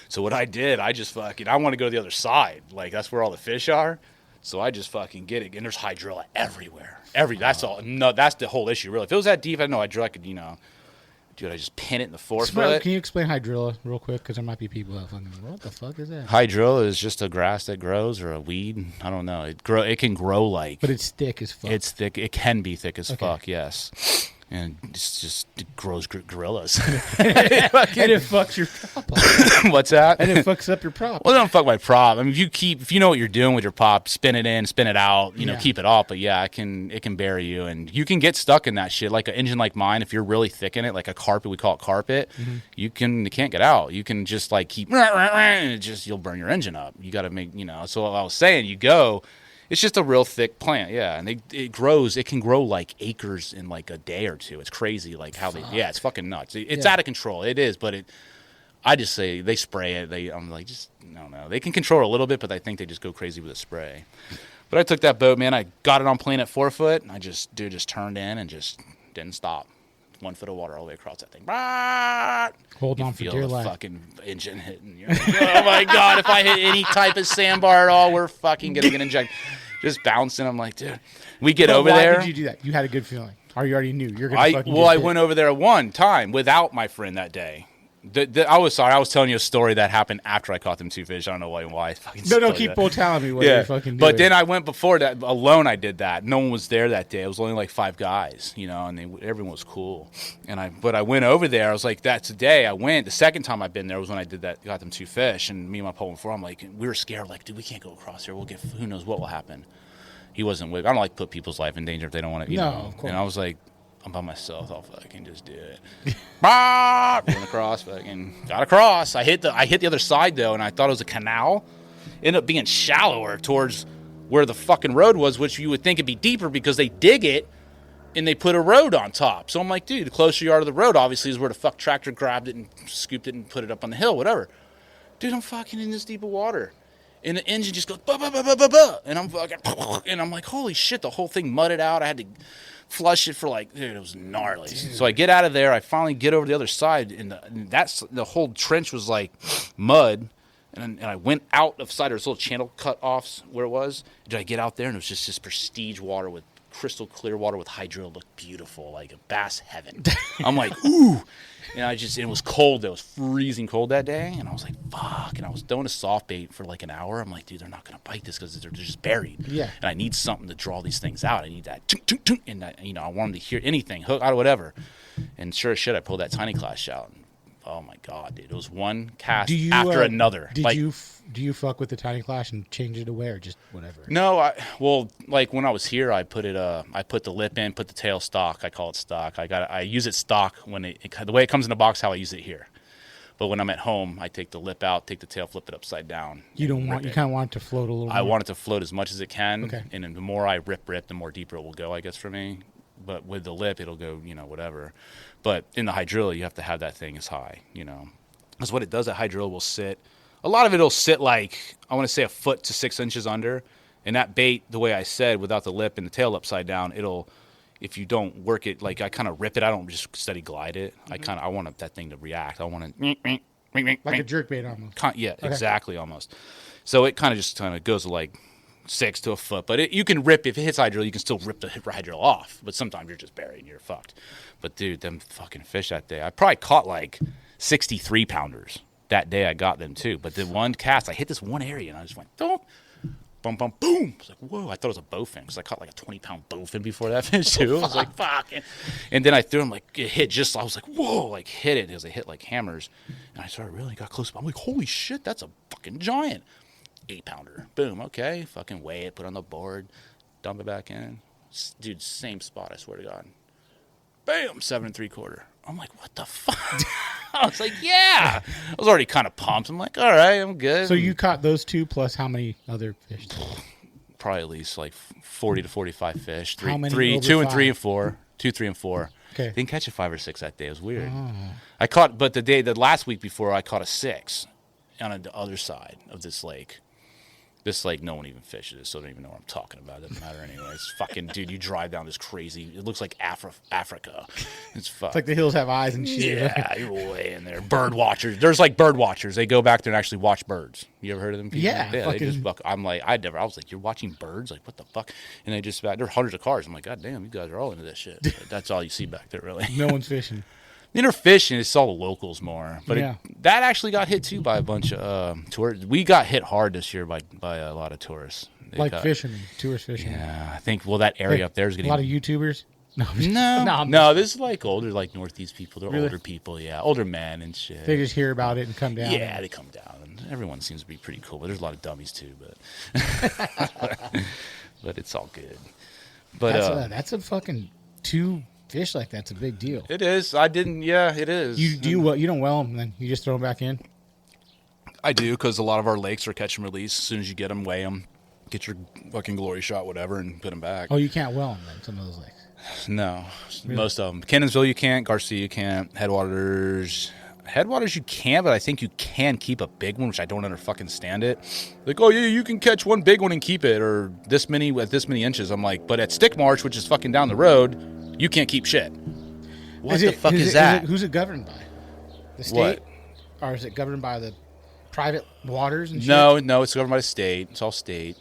So what I did, I just I want to go to the other side. Like that's where all the fish are. So I just fucking get it, and there's hydrilla everywhere. That's all. No, that's the whole issue, really. If it was that deep, I know I could, dude, I just pin it in the 4 foot. Can you explain hydrilla real quick? Because there might be people that fucking, what the fuck is that? Hydrilla is just a grass that grows or a weed. I don't know. It can grow like. But it's thick as fuck. It's thick. It can be thick as fuck. Yes. And it grows gorillas. And it fucks your prop up. What's that? And it fucks up your prop. Well, don't fuck my prop. I mean, if you know what you're doing with your prop, spin it in, spin it out, keep it off. But yeah, it can bury you, and you can get stuck in that shit. Like an engine like mine, if you're really thick in it, like a carpet, we call it carpet, you can't get out. You can just like keep, and you'll burn your engine up. You got to make, So I was saying, it's just a real thick plant, yeah, and it grows. It can grow like acres in like a day or two. It's crazy, like how it's fucking nuts. It's out of control. It is, but I just say they spray it. I'm like, just no. They can control it a little bit, but I think they just go crazy with the spray. But I took that boat, man. I got it on plane at 4 foot. And I just turned in and just didn't stop. 1 foot of water all the way across that thing. Hold on for dear life. Fucking engine hitting. You're like, oh my god! If I hit any type of sandbar at all, we're fucking getting an inject. Just bouncing. I'm like, dude. We get over there. Why did you do that? You had a good feeling, or you already knew you're gonna. I went over there one time without my friend that day. I was sorry. I was telling you a story that happened after I caught them 2 fish. I don't know why. I fucking keep telling me what you're fucking doing. But then I went before that alone. I did that. No one was there that day. It was only like 5 guys, and everyone was cool. But I went over there. I was like, that's the day I went. The second time I've been there was when I did that. Got them 2 fish, and me and my pole before. I'm like, we were scared. Like, dude, we can't go across here. We'll get. Who knows what will happen. He wasn't with. I don't like put people's life in danger if they don't want to. Of course. And I was like, I'm by myself. I'll fucking just do it. Went across, fucking got across. I hit the other side though, and I thought it was a canal. Ended up being shallower towards where the fucking road was, which you would think it'd be deeper because they dig it and they put a road on top. So I'm like, dude, the closer you are to the road, obviously, is where the fuck tractor grabbed it and scooped it and put it up on the hill, whatever. Dude, I'm fucking in this deep of water. And the engine just goes, bah, bah, bah, bah, bah, bah. And I'm fucking, and I'm like, holy shit, the whole thing mudded out. I had to flush it for like, dude, it was gnarly. Dude. So I get out of there. I finally get over to the other side, and the whole trench was like mud. And I went out of side. There's little channel cut-offs where it was. Did I get out there, and it was just this prestige water with crystal clear water with hydro. It looked beautiful, like a bass heaven. I'm like, ooh. And it was cold. It was freezing cold that day. And I was like, fuck. And I was throwing a soft bait for like an hour. I'm like, dude, they're not going to bite this because they're just buried. Yeah. And I need something to draw these things out. I need that. And I want them to hear anything, hook out or whatever. And sure as shit, I pulled that tiny clash out. Oh my god, dude! It was one cast after another. Do you fuck with the tiny clash and change it away or just whatever? No, like when I was here, I put the lip in, put the tail stock. I call it stock. I use it stock when the way it comes in the box, how I use it here. But when I'm at home, I take the lip out, take the tail, flip it upside down. You kind of want it to float a little. I want it to float as much as it can. Okay. And then the more I rip, the more deeper it will go, I guess, for me. But with the lip, it'll go, whatever. But in the hydrilla, you have to have that thing as high, Because what it does, that hydrilla will sit. A lot of it will sit like, I want to say 1 foot to 6 inches under. And that bait, the way I said, without the lip and the tail upside down, if you don't work it, like I kind of rip it. I don't just steady glide it. Mm-hmm. I want that thing to react. I want it. Like a jerkbait almost. Yeah, okay. Exactly, almost. So it kind of goes like 6 to 1 foot, but you can rip, if it hits hydrilla, you can still rip the hydrilla off, but sometimes you're just buried and you're fucked. But dude, them fucking fish that day, I probably caught like 63 pounders that day. I got them too, but the one cast, I hit this one area and I just went, boom, bum, bum, boom. I was like, whoa, I thought it was a bowfin because I caught like a 20-pound bowfin before that fish too. I was like, fuck. And then I threw him, like, it hit just, I was like, whoa, like hit it because they hit like hammers. And I started really got close. I'm like, holy shit, that's a fucking giant. 8-pounder. Boom. Okay. Fucking weigh it. Put it on the board. Dump it back in. Dude, same spot. I swear to God. Bam. 7 3/4. I'm like, what the fuck? I was like, yeah. I was already kind of pumped. I'm like, all right, I'm good. So you caught those 2 plus how many other fish? Probably at least like 40 to 45 fish. 2 and 3 and 4. 2, 3, and 4. Okay. Didn't catch a 5 or 6 that day. It was weird. Oh. The last week before, I caught a 6. on the other side of this lake. This lake, no one even fishes, so I don't even know what I'm talking about. It doesn't matter anyway. It's fucking, dude, you drive down this crazy, it looks like Africa. It's like the hills have eyes and shit. Yeah, you're way in there. Bird watchers. There's like bird watchers. They go back there and actually watch birds. You ever heard of them people? Yeah. They just I'm like, I was like, you're watching birds? Like, what the fuck? And they just, there are hundreds of cars. I'm like, God damn, you guys are all into this shit. But that's all you see back there, really. No one's fishing. They're fishing. It's all the locals more. But that actually got hit too by a bunch of tourists. We got hit hard this year by a lot of tourists. Fishing, tourist fishing. Yeah, I think that area up there is getting a lot of YouTubers. No, this is like older, like Northeast people. They're really? Older people, yeah, older men and shit. They just hear about it and come down. Yeah, they come down, and everyone seems to be pretty cool. But there's a lot of dummies too. But it's all good. But that's a fucking 2 fish like that's a big deal. It is. I didn't. Yeah, it is. You don't well them, then you just throw them back in. I do, because a lot of our lakes are catch and release. As soon as you get them, weigh them, get your fucking glory shot, whatever, and put them back. Oh, you can't well them then, some of those lakes. No, really? Most of them. Cannonsville you can't. Garcia you can't. Headwaters you can, but I think you can keep a big one, which I don't fucking stand it. Like, oh yeah, you can catch one big one and keep it, or this many with this many inches. I'm like, but at Stick Marsh, which is fucking down the road, you can't keep shit. What the fuck is that? Who's it governed by? The state? What? Or is it governed by the private waters and shit? No, it's governed by the state. It's all state.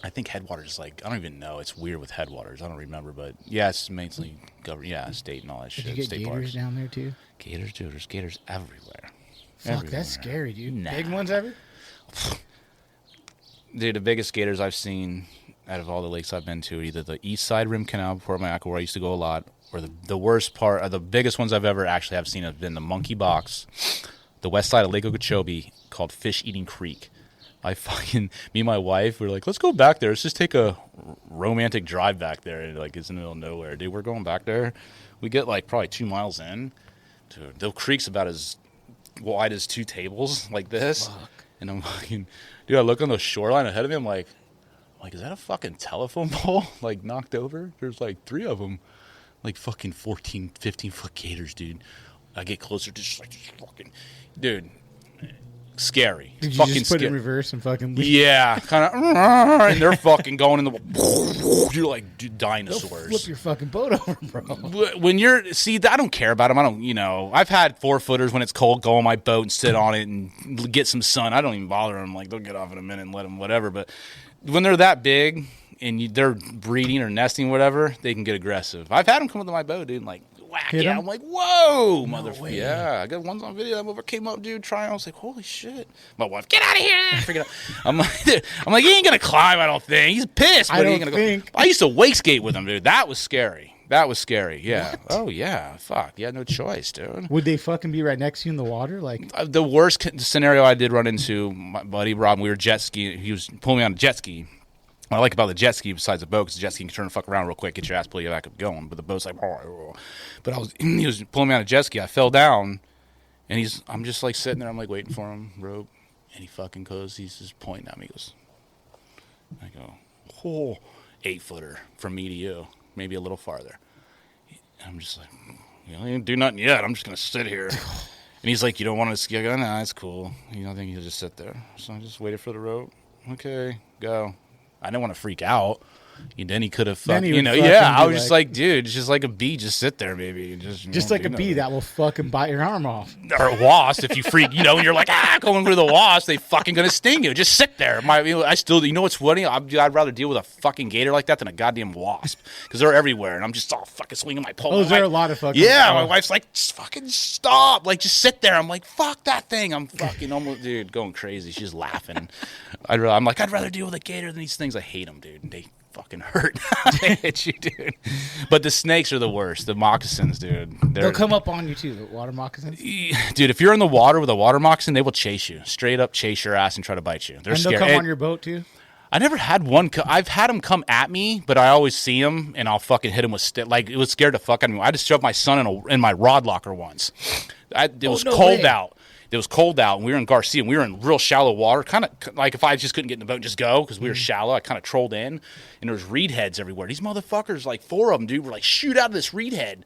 I think Headwaters, I don't even know. It's weird with Headwaters. I don't remember, but yeah, it's mainly governed. Yeah, state and all that shit. Did you get state gators parks. down there too? Gators, dude. There's gators everywhere. Fuck, that's scary, dude. Nah. Big ones ever? Dude, the biggest gators I've seen out of all the lakes I've been to, either the east side rim canal before Mayaca, where I used to go a lot, or the worst part, the biggest ones I've ever actually have seen have been the Monkey Box, the west side of Lake Okeechobee, called Fish Eating Creek. Me and my wife, we're like, let's go back there. Let's just take a romantic drive back there. And it's in the middle of nowhere. Dude, we're going back there. We get probably 2 miles in. Dude, the creek's about as wide as 2 tables like this. Fuck. And I'm fucking, dude, I look on the shoreline ahead of me. I'm like, is that a fucking telephone pole? Knocked over? There's 3 of them. Fucking 14, 15-foot gators, dude. I get closer to just fucking, dude. Scary. Did you fucking just put it in reverse and fucking leave? Yeah, kind of, and they're fucking going in the. You're like dinosaurs. They'll flip your fucking boat over, bro. When I don't care about them. I don't, I've had 4-footers when it's cold go on my boat and sit on it and get some sun. I don't even bother them. They'll get off in a minute and let them whatever. But when they're that big and they're breeding or nesting, whatever, they can get aggressive. I've had them come into my boat, dude, and whack. Hit yeah, him? I'm like, whoa, No motherfucker. way. Yeah, I got ones on video. That motherfucker came up, dude, trying. I was like, holy shit. My wife, get out of here. Freaking out. I'm like, he ain't going to climb, I don't think. He's pissed. But I he ain't don't gonna think. Go. I used to wake skate with him, dude. That was scary. Yeah. What? Oh, yeah. Fuck. You had no choice, dude. Would they fucking be right next to you in the water? The worst scenario I did run into, my buddy Rob, we were jet skiing. He was pulling me on a jet ski. What I like about the jet ski besides the boat, because the jet ski can turn and fuck around real quick, get your ass, pull you back up going. But the boat's like, but he was pulling me on a jet ski. I fell down, and I'm just sitting there. I'm waiting for him, rope, and he fucking goes. He's just pointing at me. He goes, I go, 8-footer from me to you, maybe a little farther. And I'm just like, you ain't do nothing yet. I'm just gonna sit here. And he's like, you don't want to ski? I go, no, that's cool. I think he'll just sit there. So I just waited for the rope. Okay, go. I didn't want to freak out. And then he could have fucked, I was just like, dude, it's just like a bee. Just sit there, baby. Just like a bee that will fucking bite your arm off. Or a wasp, if you freak, and you're like, going for the wasp, they fucking gonna sting you. Just sit there. I still, what's funny? I'd rather deal with a fucking gator like that than a goddamn wasp, because they're everywhere, and I'm just all fucking swinging my pole. Oh, there are a lot of fucking. Yeah, my wife's like, just fucking stop. Just sit there. I'm like, fuck that thing. I'm fucking almost, dude, going crazy. She's laughing. I'm like, I'd rather deal with a gator than these things. I hate them, dude. They fucking hurt. They hit you, dude. But the snakes are the worst. The moccasins, dude. They'll come up on you too. The water moccasins. Dude, if you're in the water with a water moccasin, they will chase you. Straight up chase your ass and try to bite you. They're scary. They'll come on your boat too? I never had one. I've had them come at me, but I always see them and I'll fucking hit them with stick. It was scared to fuck out of me. I just shoved my son in my rod locker once. It was cold out. It was cold out, and we were in Garcia, and we were in real shallow water. Kind of if I just couldn't get in the boat and just go, because we were shallow, I kind of trolled in, and there was reed heads everywhere. These motherfuckers, 4 of them, dude, were shoot out of this reed head.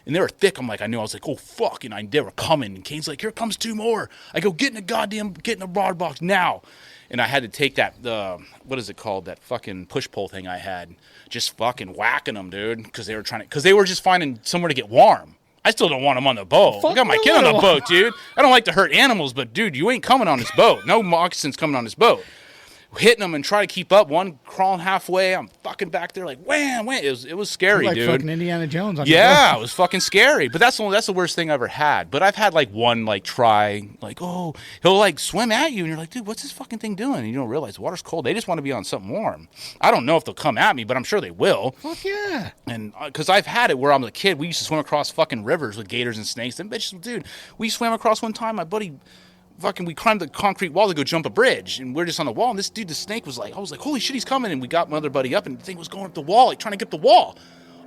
And they were thick. I'm like, I knew. I was like, oh, fuck. And they were coming. And Kane's like, here comes 2 more. I go, get in the rod box now. And I had to take that, what is it called? That fucking push-pull thing I had. Just fucking whacking them, dude. Because they were just finding somewhere to get warm. I still don't want them on the boat. I got my kid on the boat, dude. I don't like to hurt animals, but, dude, you ain't coming on this boat. No moccasins coming on this boat. Hitting them and try to keep up. One crawling halfway. I'm fucking back there like wham, wham. It was scary, like dude. Fucking Indiana Jones. On it was fucking scary. But that's the worst thing I ever had. But I've had like one like try like he'll like swim at you and you're like, dude, what's this fucking thing doing? And you don't realize the water's cold. They just want to be on something warm. I don't know if they'll come at me, but I'm sure they will. Fuck yeah. And because I've had it where I'm a kid, we used to swim across fucking rivers with gators and snakes. Them bitches, dude. We swam across one time. My buddy. We climbed the concrete wall to go jump a bridge, and we're just on the wall, and this dude, the snake, I was like, holy shit, he's coming, and we got my other buddy up, and the thing was going up the wall, like, trying to get the wall.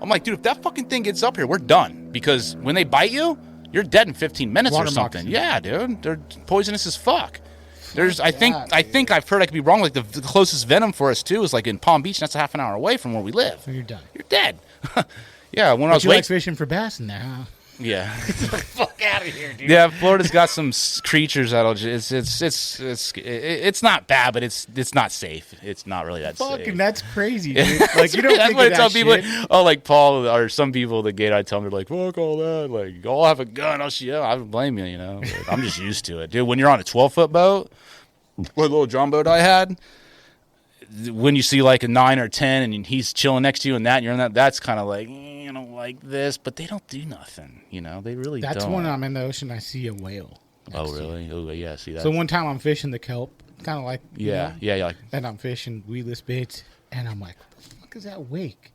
I'm like, dude, if that fucking thing gets up here, we're done, because when they bite you, you're dead in 15 minutes or something. Yeah, dude, they're poisonous as fuck. I think I've heard, I could be wrong, like, the closest venom for us, too, is, like, in Palm Beach, and that's a half an hour away from where we live. So you're done. You're dead. Yeah, when I was like fishing for bass in there, huh? Yeah. Fuck out of here, dude. Yeah, Florida's got some creatures that'll it's not bad, but it's not safe. It's not really that safe. Fucking that's crazy, dude. Like you don't that's think what of I tell that people. shit. Oh, like Paul or some people at the gate, I tell them, they're like, fuck all that. Like, I'll have a gun. I'll shoot you. I don't blame you, you know. But I'm just used to it. Dude, when you're on a 12-foot boat, what little John boat I had, when you see like a 9 or 10 and he's chilling next to you and you're in that, that's kind of like, you know, like this, but they don't do nothing, you know, they really don't. That's when I'm in the ocean, I see a whale. Oh, really? Oh, yeah, see that. So one time I'm fishing the kelp, kind of like, yeah, like, and I'm fishing weedless baits, and I'm like, what the fuck is that wake?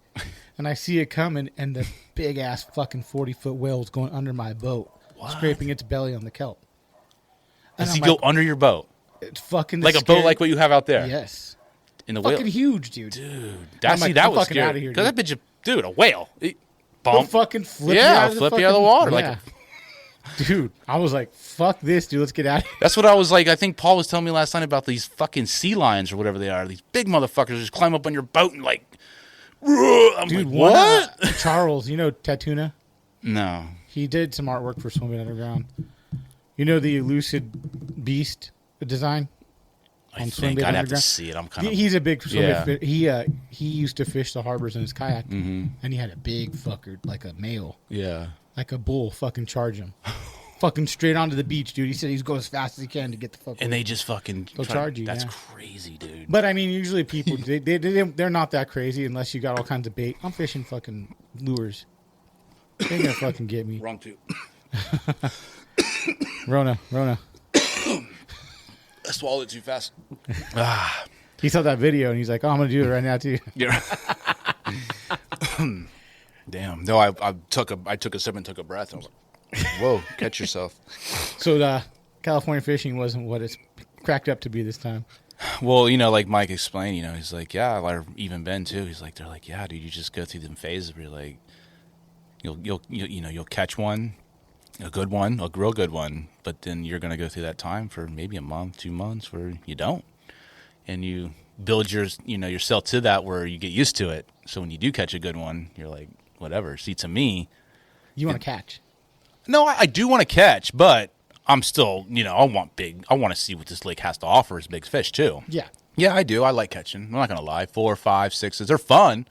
And I see it coming, and the big ass fucking 40-foot whale's going under my boat, scraping its belly on the kelp. And does he go under your boat? It's fucking like a boat like what you have out there? Yes. In the fucking whale? Huge, dude. Dude, that was scary. Because that bitch, dude, a whale. Bump. Fucking flip you out of the water. Yeah. Like, dude, I was like, fuck this, dude. Let's get out of here. That's what I was like. I think Paul was telling me last night about these fucking sea lions or whatever they are. These big motherfuckers just climb up on your boat and like, I'm dude, like, what? Charles, you know Tatuna? No. He did some artwork for Swimming Underground. You know the Elucid Beast design? I think I'd have to see it. I'm kind of. He's a big swimmer. He used to fish the harbors in his kayak, and he had a big fucker, like a male, like a bull, fucking charge him, fucking straight onto the beach, dude. He said he's going as fast as he can to get the fuck. And they just fucking charge you. That's crazy, dude. But I mean, usually people they're not that crazy unless you got all kinds of bait. I'm fishing fucking lures. They're gonna fucking get me. Wrong too. Rona. I swallowed it too fast. He saw that video and he's like, "Oh, I'm gonna do it right now too." Yeah. Damn. No, I took a sip and took a breath. I was like, "Whoa, catch yourself." So California fishing wasn't what it's cracked up to be this time. Well, you know, like Mike explained, you know, he's like, yeah, or even Ben too. He's like, they're like, yeah, dude, you just go through them phases where you're like, you'll catch one. A good one, a real good one, but then you're going to go through that time for maybe a month, 2 months where you don't. And you build yourself to that where you get used to it. So when you do catch a good one, you're like, whatever. See, to me... You want to catch? No, I do want to catch, but I'm still, I want to see what this lake has to offer as big fish too. Yeah. Yeah, I do. I like catching. I'm not going to lie. 4, 5, 6s. They're fun.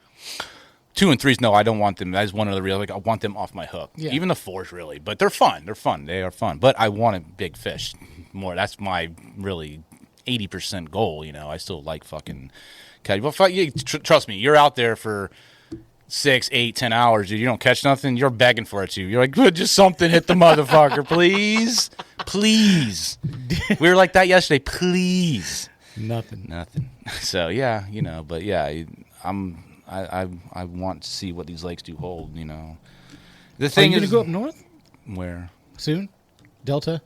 2 and 3s, no, I don't want them. That's one of the real. Like, I want them off my hook. Yeah. Even the 4s, really, but they're fun. They're fun. They are fun. But I want a big fish more. That's my really 80% goal. I still like fucking catch. Well, trust me, you're out there for 6, 8, 10 hours, dude. You don't catch nothing. You're begging for it too. You're like, just something hit the motherfucker, please, please. We were like that yesterday. Please, nothing. So yeah, but yeah, I want to see what these lakes do hold, The thing Are you going to go up north? Where? Soon? Delta?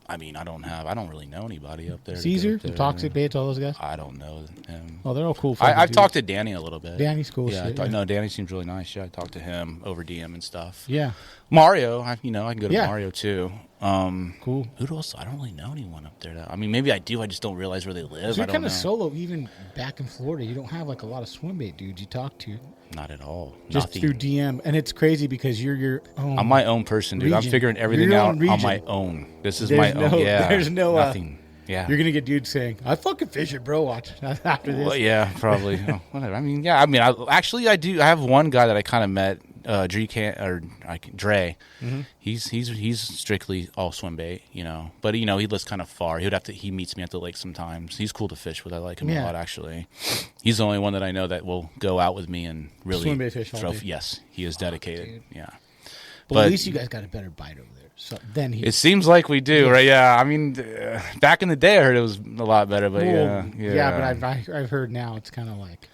I mean, I don't really know anybody up there. Caesar? Toxic Baits, all those guys? I don't know him. Oh, they're all cool. I've talked to Danny a little bit. Danny's cool. Yeah, shit, no, Danny seems really nice. Yeah, I talked to him over DM and stuff. Yeah. Mario, I can go to Mario too. Cool. Who else? I don't really know anyone up there. I mean, maybe I do. I just don't realize where they live. So I you're don't kind know. of solo, even back in Florida. You don't have like a lot of swim bait dudes you talk to. Not at all. Just Nothing. through DM, and it's crazy because you're your own. I'm my own person, dude. I'm region. figuring everything Your out own region. on my own. This is There's my own. no- Yeah. there's no, nothing. Yeah. You're gonna get dudes saying, "I fucking fish it, bro." Watch after this. Well, yeah, probably. Oh, whatever. I mean, yeah. I mean, I do. I have one guy that I kind of met, Dre. Mm-hmm. He's strictly all swim bait, you know. But he lives kind of far. He meets me at the lake sometimes. He's cool to fish with. I like him a lot, actually. He's the only one that I know that will go out with me and really Swim bait fish all throw. day. Yes, he is dedicated. Dude. Yeah. But at least you guys got a better bite over there. So then he. It seems like we do, right? Yeah. I mean, back in the day, I heard it was a lot better, but yeah. But I've heard now it's kind of like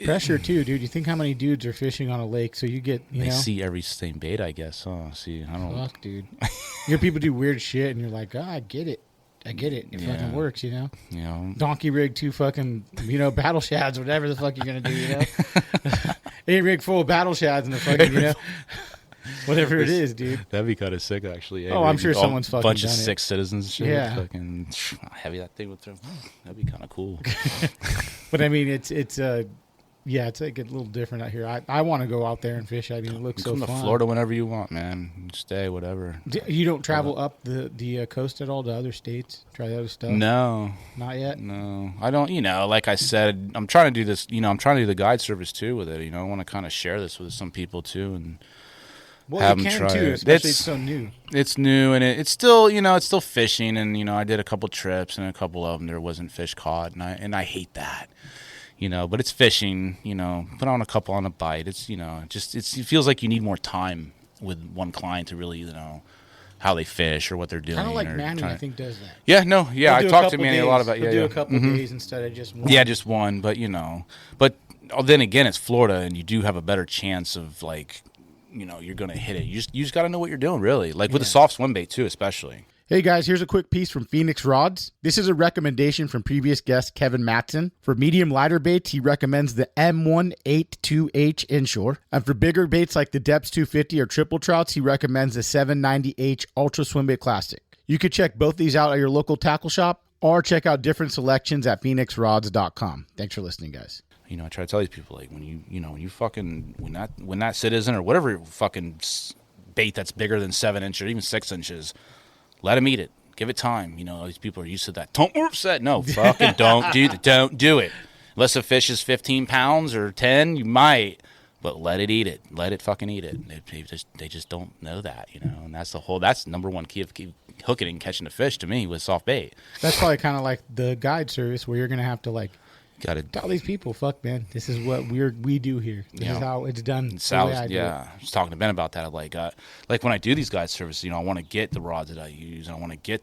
pressure too, dude. You think how many dudes are fishing on a lake? So you get they see every same bait, I guess. Oh, see, I don't. Fuck, dude. You hear people do weird shit, and you're like, I get it. It fucking works, you know. You know, donkey rig 2 fucking battle shads, whatever the fuck you're gonna do, you know. A rig full of battle shads and the fucking whatever it is, dude. That'd be kind of sick, actually. Oh, I'm sure someone's fucking bunch of done it. sick citizens and shit. Yeah. Fucking how heavy that thing would throw. That'd be kind of cool. But I mean, it's like a little different out here. I want to go out there and fish. I mean, it looks so Come fun. to Florida whenever you want, man. Stay, whatever. You don't travel up the coast at all to other states? Try the other stuff? No. Not yet? No. I don't, like I said, I'm trying to do this, I'm trying to do the guide service too with it. I want to kind of share this with some people too and have you them can try too, it. especially it's so new. It's new and it's still, it's still fishing and, I did a couple trips and a couple of them there wasn't fish caught and I hate that. But it's fishing, put on a couple on a bite. It's, it feels like you need more time with one client to really, how they fish or what they're doing. Kind of like Manny, I think, does that. Yeah, no, yeah. I talked to Manny a lot about, He'll do a couple days instead of just one. Yeah, just one, but, but then again, it's Florida and you do have a better chance of like, you're going to hit it. You just got to know what you're doing, really. Like with the soft swim bait too, especially. Hey guys, here's a quick piece from Phoenix Rods. This is a recommendation from previous guest Kevin Matson. For medium lighter baits, he recommends the M182H inshore. And for bigger baits like the Depths 250 or triple trouts, he recommends the 790H Ultra Swim Bait Classic. You could check both these out at your local tackle shop or check out different selections at phoenixrods.com. Thanks for listening, guys. I try to tell these people, like, when you fucking, when that citizen or whatever fucking bait that's bigger than 7 inches or even 6 inches, let them eat it. Give it time. These people are used to that. Don't move set. No, fucking don't do it. Unless a fish is 15 pounds or 10, you might. But let it eat it. Let it fucking eat it. They just don't know that, And that's number one key of hooking and catching a fish to me with soft bait. That's probably kind of like the guide service where you're going to have to tell these people, fuck, man, this is what we do here. This is how it's done. I was talking to Ben about that. Like when I do these guide services, I want to get the rods that I use, and I want to get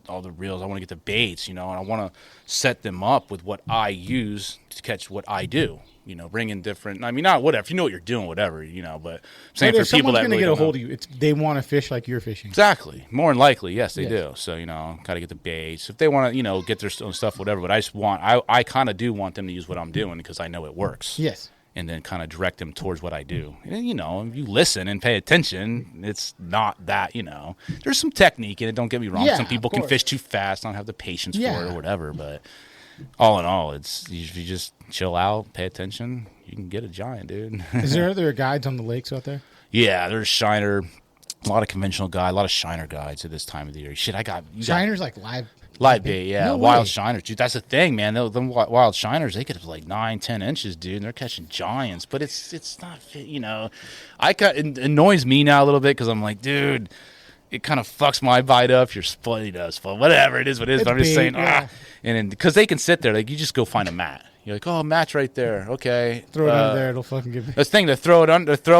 all the reels. I want to get the baits, and I want to set them up with what I use to catch what I do. Bring in different. I mean, not whatever. If you know what you're doing, whatever. But I'm saying for people that really get don't a hold of you, they want to fish like you're fishing. Exactly. More than likely, yes, they do. So gotta get the baits. If they want to, get their own stuff, whatever. But I kind of do want them to use what I'm doing because I know it works. Yes. And then kind of direct them towards what I do. And, if you listen and pay attention, it's not that, There's some technique in it, don't get me wrong. Yeah, some people of can course. fish too fast, don't have the patience for it or whatever. But all in all, if you just chill out, pay attention, you can get a giant, dude. Is there other guides on the lakes out there? Yeah, there's Shiner. A lot of conventional guides, a lot of Shiner guides at this time of the year. Shit, Shiners like live bait, yeah. No wild way. Shiners, dude. That's the thing, man. Them wild Shiners, they get up to like 9-10 inches, dude. And they're catching giants, but it's not, it annoys me now a little bit because I'm like, dude, it kind of fucks my bite up. You're splitting us, whatever it is, what it is. But I'm just saying, and then because they can sit there, like you just go find a mat. You're like, oh, a mat's right there. Okay. Throw it under there. It'll fucking give me. The thing to throw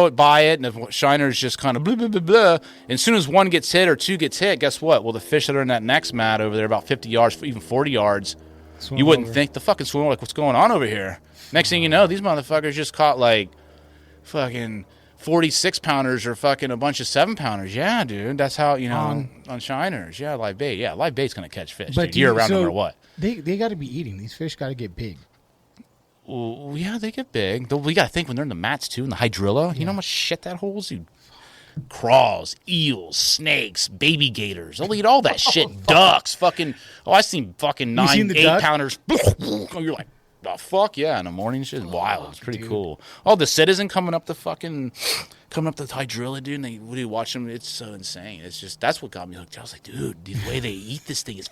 it by it, and if Shiner's just kind of blah, blah, blah, blah. And as soon as one gets hit or two gets hit, guess what? Well, the fish that are in that next mat over there, about 50 yards, even 40 yards, you wouldn't think the fucking swimmer, like, what's going on over here? Next thing you know, these motherfuckers just caught like fucking 46-pounders or fucking a bunch of 7-pounders. Yeah, dude. That's how, on Shiners. Yeah, live bait. Yeah, live bait's going to catch fish, dude, year-round no matter what. They got to be eating. These fish got to get big. Well, yeah, they get big. We got to think when they're in the mats, too, in the hydrilla. You know how much shit that holds? crawls, eels, snakes, baby gators. They'll eat all that shit. Ducks, fucking. Oh, I seen fucking 9, 8 pounders. You're like, the fuck yeah! In the morning, shit is wild. It's pretty cool. Oh, the Citizen coming up the hydrilla, dude. And when you watch them, it's so insane. It's just that's what got me hooked. I was like, dude, the way they eat this thing is.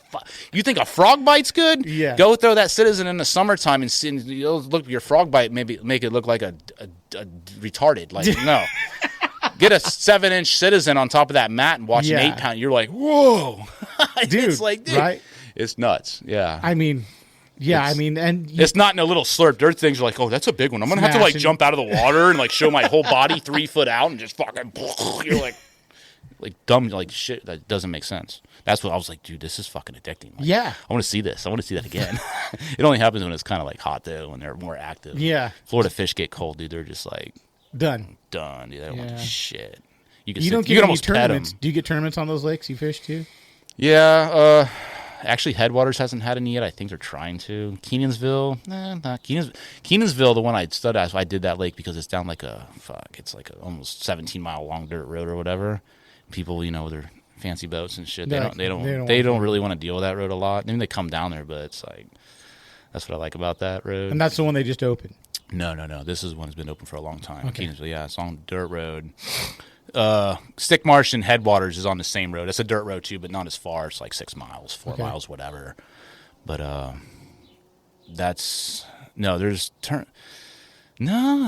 You think a frog bite's good? Yeah. Go throw that Citizen in the summertime and see. You'll look your frog bite. Maybe make it look like a retarded. Like no. Get a 7-inch Citizen on top of that mat and watch an 8-pound. You're like, whoa, dude. It's like, dude, right? It's nuts. Yeah. I mean. Yeah, and it's not in a little slurp. Dirt things are like, oh, that's a big one. I'm gonna have to like jump out of the water and like show my whole body 3 foot out and just fucking. You're like dumb, like shit. That doesn't make sense. That's what I was like, dude. This is fucking addicting. Like, yeah, I want to see this. I want to see that again. It only happens when it's kind of like hot though, when they're more active. Yeah, Florida fish get cold, dude. They're just like done, dude. They don't want to do shit. You don't get any tournaments. Do you get tournaments on those lakes you fish too? Yeah. Actually, Headwaters hasn't had any yet. I think they're trying to. Kenansville, not Kenansville, the one I studied at, so I did that lake because it's down like it's like a almost 17-mile long dirt road or whatever. People, with their fancy boats and shit, they don't really want to deal with that road a lot. I mean, they come down there, but it's like that's what I like about that road. And that's the one they just opened. No. This is one that's been open for a long time. Okay. Kenansville, yeah, it's on dirt road. Stick Marsh and Headwaters is on the same road. It's a dirt road too, but not as far. It's like 6 miles, 4 miles, whatever. But there's not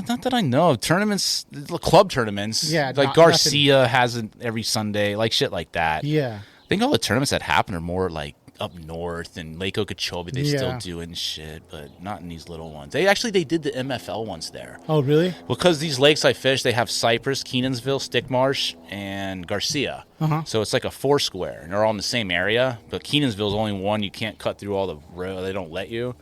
that I know. Tournaments, club tournaments. Yeah, like Garcia has it every Sunday, like shit like that. Yeah, I think all the tournaments that happen are more like up north and Lake Okeechobee. They still doing shit, but not in these little ones. They did the MFL ones there. Oh, really? Because these lakes I fish, they have Cypress, Kenansville, Stick Marsh, and Garcia. So it's like a 4-square, and they're all in the same area. But Kenansville is only one. You can't cut through all the road. They don't let you.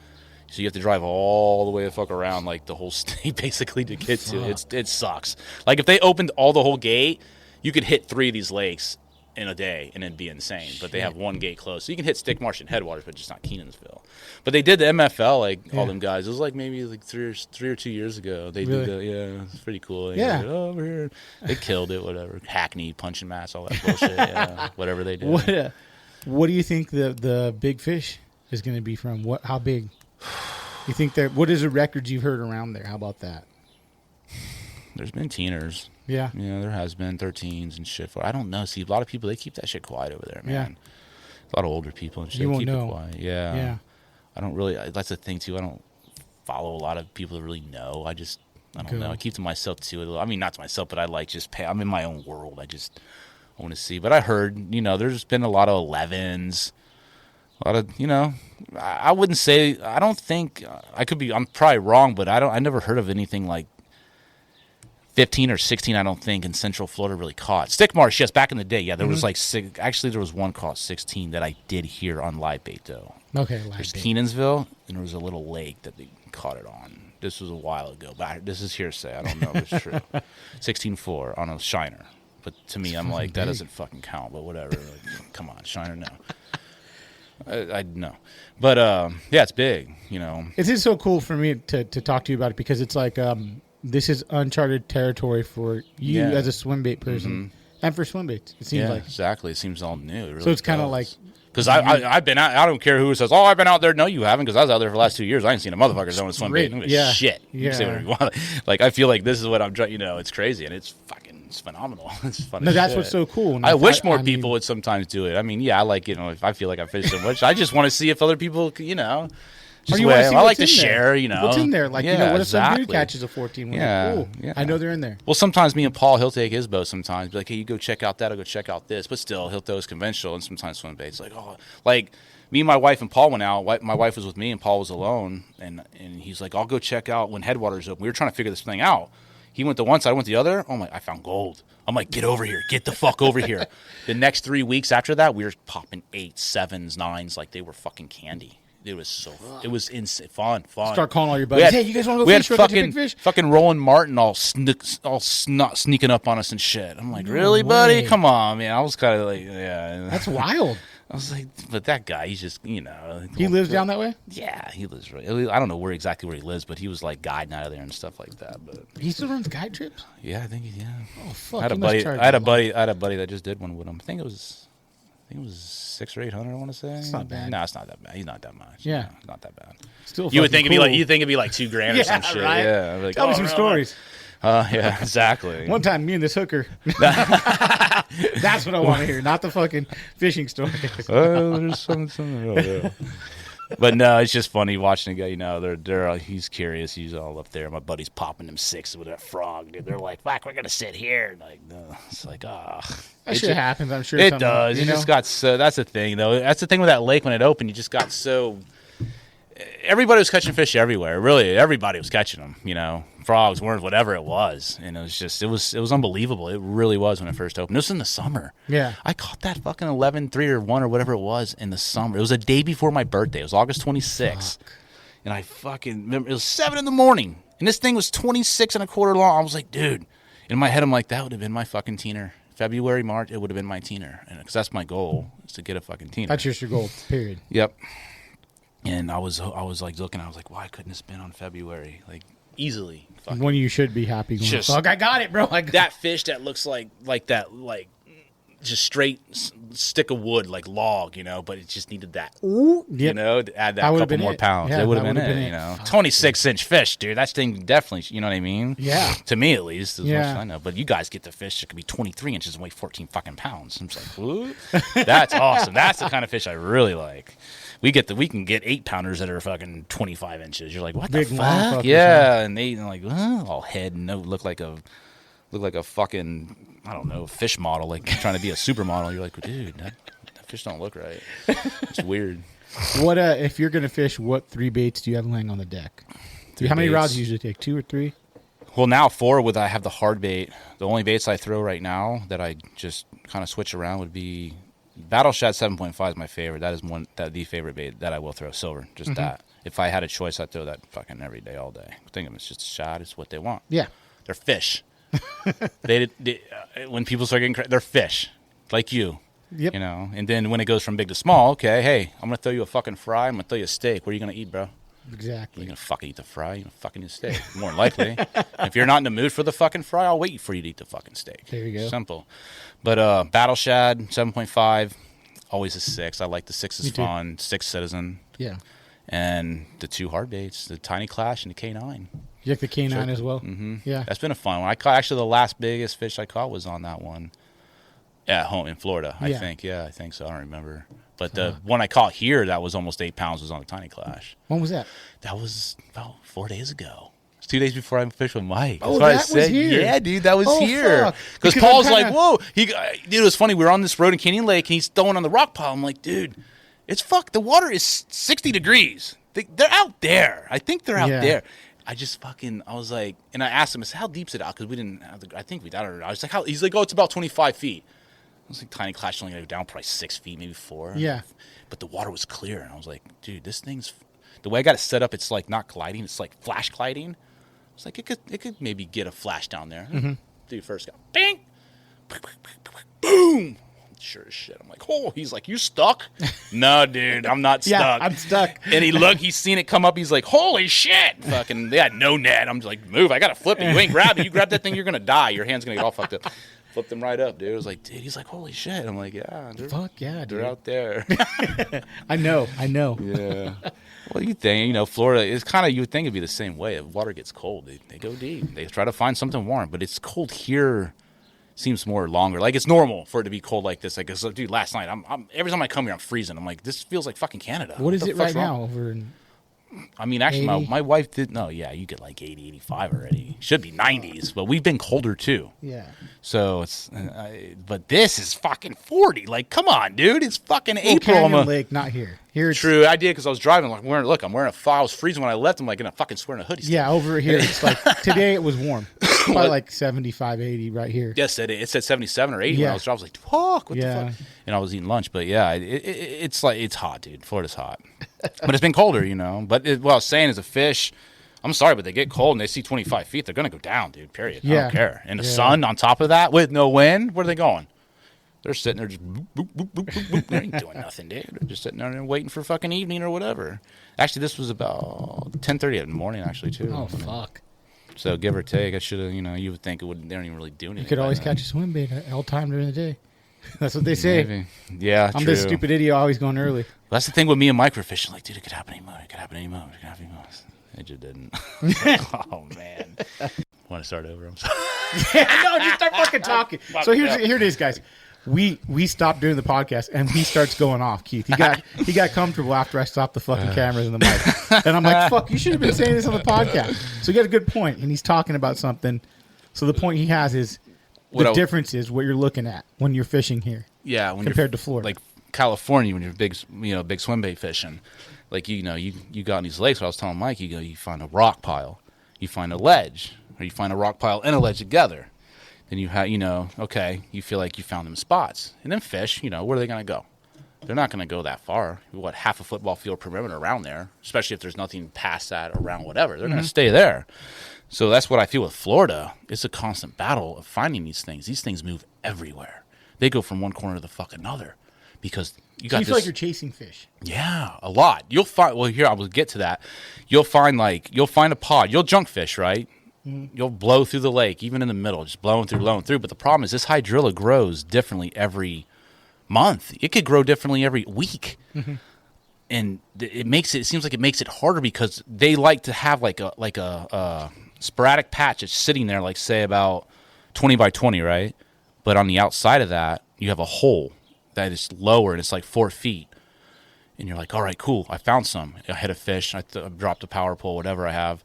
So you have to drive all the way the fuck around, like the whole state, basically, to get to it. It sucks. Like if they opened the whole gate, you could hit 3 of these lakes in a day and it'd be insane. But they have one gate closed, so you can hit Stick Marsh and Headwaters, but just not Kenansville. But they did the MFL, all them guys. It was like maybe like 3 or 2 years ago. They did it's pretty cool. They did, over here, they killed it. Whatever, Hackney punching mats, all that bullshit. Whatever they did. What do you think the big fish is going to be from? How big? You think that? What is the records you've heard around there? How about that? There's been teeners. Yeah. Yeah, there has been 13s and shit. I don't know. See, a lot of people, they keep that shit quiet over there, man. Yeah. A lot of older people and shit keep it quiet. Yeah. Yeah. I don't really, that's the thing, too. I don't follow a lot of people that really know. I don't know. I keep to myself, too. I mean, not to myself, but I like I'm in my own world. I want to see. But I heard, there's been a lot of 11s. A lot of, I wouldn't say, I don't think, I'm probably wrong, but I never heard of anything like 15 or 16, I don't think, in Central Florida really caught. Stick Marsh, yes, back in the day, yeah, there was like 6. Actually, there was one caught 16 that I did hear on live bait, though. Okay, live There's bait. Kenansville, and there was a little lake that they caught it on. This was a while ago, but this is hearsay. I don't know if it's true. 16.4 on a shiner. But to me, I'm like, that doesn't fucking count, but whatever. Like, come on, shiner, no. I know. But, yeah, it's big, It is so cool for me to talk to you about it because it's like this is uncharted territory for you as a swim bait person and for swim baits. It seems like. Exactly. It seems all new. It really so it's kind of like. Because I've been out, I don't care who says, oh, I've been out there. No, you haven't, because I was out there for the last 2 years. I ain't seen a motherfucker going to swim bait. Shit. You can say whatever you want. Like, I feel like this is what I'm trying, it's crazy, and it's phenomenal. It's fun. No, that's what's so cool. I wish more people would sometimes do it. I mean, I like, if I feel like I fish so much, I just want to see if other people, just you I like to share, What's in there? Like, what if some dude catches a 14? Cool. I know they're in there. Well, sometimes me and Paul, he'll take his boat sometimes. Be like, hey, you go check out that, I'll go check out this. But still, he'll throw his conventional and sometimes swim baits. Like me and my wife and Paul went out. My wife was with me and Paul was alone. And he's like, I'll go check out when Headwaters open. We were trying to figure this thing out. He went the one side, I went the other. Oh, I found gold. I'm like, get over here. Get the fuck over here. The next 3 weeks after that, we were popping 8s, 7s, 9s like they were fucking candy. It was it was insane, fun. Start calling all your buddies. Hey, you guys want to go fish? We had fucking Roland Martin all sneaking up on us and shit. I'm like, really, buddy? Come on, man. I was kind of like, yeah. That's wild. I was like, but that guy, he's just, He lives down that way? Yeah, he lives right. I don't know exactly where he lives, but he was like guiding out of there and stuff like that. But he still runs guide trips? Yeah, I think Oh fuck! I had a buddy that just did one with him. I think it was 600 or 800. I want to say. It's not bad. No, it's not that bad. He's not that much. Yeah, no, not that bad. Still, you would think cool. it'd be like $2,000 or some shit. Right? Yeah, like, tell me some stories. Yeah, exactly. One time, me and this hooker. That's what I want to hear, not the fucking fishing story. There's something. Yeah. But no, it's just funny watching a guy. He's curious. He's all up there. My buddy's popping them six with that frog. Dude, they're like, "Fuck, we're gonna sit here." Like, no. It's like, that shit happens. I'm sure it does. It just got so. That's the thing, though. That's the thing with that lake when it opened. You just got so. Everybody was catching fish everywhere. Really, everybody was catching them. Frogs, worms, whatever it was, and it was unbelievable. It really was when it first opened. This was in the summer. Yeah, I caught that fucking 11.3 or 1 or whatever it was in the summer. It was a day before my birthday. It was August 26th, and I fucking remember it was 7 in the morning, and this thing was 26 and a quarter long. I was like, dude, in my head, I'm like, that would have been my fucking teener. February, March, it would have been my teener, because that's my goal is to get a fucking teener. That's just your goal. Period. Yep. And I was like looking. I was like, why couldn't it have been on February? Like easily. When you should be happy. Going, fuck, I got it, bro. That fish that looks like that, like just straight stick of wood, like log, but it just needed that. Ooh, yep. To add that couple more pounds. Yeah, it would have been it. 26-inch fish, dude. That thing definitely. You know what I mean? Yeah. To me, at least, as much as I know. But you guys get the fish that could be 23 inches and weigh 14 fucking pounds. I'm just like, what? That's awesome. That's the kind of fish I really like. We can get 8-pounders that are fucking 25 inches. You're like, what the fuck? Yeah, and they like all head and look like a fucking, I don't know, fish model, like trying to be a supermodel. You're like, dude, that fish don't look right. It's weird. What if you're gonna fish? What 3 baits do you have laying on the deck? How many rods do you usually take? 2 or 3? Well, now 4 I have the hard bait. The only baits I throw right now that I just kind of switch around would be. Battle Shad 7.5 is my favorite. That is the favorite bait that I will throw. Silver, just that. If I had a choice, I'd throw that fucking every day, all day. I think it's just a shad. It's what they want. Yeah, they're fish. they when people start getting they're fish, like you. Yep. And then when it goes from big to small, okay, hey, I'm gonna throw you a fucking fry. I'm gonna throw you a steak. What are you gonna eat, bro? Exactly. You're gonna fucking eat the fry. You're gonna fucking eat the steak. More than likely. If you're not in the mood for the fucking fry, I'll wait for you to eat the fucking steak. There you go. Simple. But Battle Shad 7.5. Always a 6. I like the 6 is fun. 6 Citizen. Yeah. And the 2 hard baits, the Tiny Clash and the K9. You like the K9 as well? Mm-hmm. Yeah. That's been a fun one. I caught, actually, the last biggest fish I caught was on that one at home in Florida, I think. Yeah, I think so. I don't remember. But the one I caught here that was almost 8 pounds was on the Tiny Clash. When was that? That was about 4 days ago. 2 days before I fished with Mike. That's what I said. Was here. Yeah, dude, that was here. Because Paul's like, whoa. Dude, it was funny. We were on this road in Canyon Lake, and he's throwing on the rock pile. I'm like, dude, the water is 60 degrees. They're out there. I think they're out there. I was like, and I asked him, I said, how deep's it out? Because we didn't have I don't know. I was like, he's like, it's about 25 feet. I was like, Tiny Clash only going to go down probably 6 feet, maybe 4. Yeah. But the water was clear, and I was like, dude, this thing's, the way I got it set up, it's like not gliding, it's like flash gliding. It's like it could maybe get a flash down there. Mm-hmm. Dude, first go, bing, boom. Sure as shit. I'm like, oh, he's like, you stuck? No, dude, I'm not stuck. Yeah, I'm stuck. And he's seen it come up. He's like, holy shit. Fucking, they had no net. I'm just like, move. I got to flip it. You ain't grab it. You grab that thing, you're going to die. Your hand's going to get all fucked up. Flip them right up, dude. I was like, dude, he's like, holy shit. I'm like, yeah. Fuck yeah, dude. They're out there. I know. Yeah. Well, you think, Florida is kind of, you would think it'd be the same way. If water gets cold, they go deep. They try to find something warm, but it's cold here. Seems more longer. Like, it's normal for it to be cold like this. Like, dude, last night, I'm every time I come here, I'm freezing. I'm like, this feels like fucking Canada. What is it right now over in? I mean, actually, my wife did. No, yeah, you get like 80, 85 already. Should be 90s, but we've been colder too. Yeah. So it's, but this is fucking 40. Like, come on, dude. It's fucking April. Canyon Lake, not here. Here it's true. I did because I was driving. Like, I'm wearing a I was freezing when I left. I'm like, gonna fucking swear in a hoodie. Yeah, over here it's like today it was warm. Probably like 75, 80 right here. Yes, it said 77 or 80 when I was driving. I was like, fuck, what the fuck? And I was eating lunch, but yeah, it's like, it's hot, dude. Florida's hot. But it's been colder, But what I was saying is a fish, I'm sorry, but they get cold and they see 25 feet, they're going to go down, dude, period. I don't care. And the sun on top of that with no wind, where are they going? They're sitting there just boop, boop, boop, boop, boop, boop. They ain't doing nothing, dude. They're just sitting there and waiting for fucking evening or whatever. Actually, this was about 10:30 in the morning, actually, too. Oh, fuck. So give or take, I should have, you would think they don't even really do anything. You could always catch a swim bait all time during the day. That's what they say. Maybe. Yeah, I'm true. this stupid idiot always going early. That's the thing with me and microfishing. Like, dude, it could happen any moment. It could happen any moment. It could happen any moment. It just didn't. Oh, man. Want to start over? I'm sorry. No, just start fucking talking. So here it is, guys. We stopped doing the podcast and he starts going off. Keith, he got comfortable after I stopped the fucking cameras and the mic, and I'm like, "Fuck, you should have been saying this on the podcast." So he got a good point, and he's talking about something. So the point he has is the difference is what you're looking at when you're fishing here. Yeah, when compared to Florida, like California, when you're big swim bait fishing, like you got in these lakes. What I was telling Mike, you find a rock pile, you find a ledge, or you find a rock pile and a ledge together. Then you have, okay, you feel like you found them spots. And then fish, where are they going to go? They're not going to go that far. What, half a football field perimeter around there, especially if there's nothing past that, around whatever. They're going to stay there. So that's what I feel with Florida. It's a constant battle of finding these things. These things move everywhere. They go from one corner to the fucking other because you got you feel like you're chasing fish. Yeah, a lot. You'll find, well, here, I will get to that. You'll find a pod. You'll junk fish, right? You'll blow through the lake, even in the middle, just blowing through. But the problem is this hydrilla grows differently every month. It could grow differently every week. And it seems like it makes it harder because they like to have like a sporadic patch that's sitting there, like say about 20 by 20, right? But on the outside of that, you have a hole that is lower and it's like 4 feet. And you're like, all right, cool. I found some. I hit a fish. I dropped a power pole, whatever I have.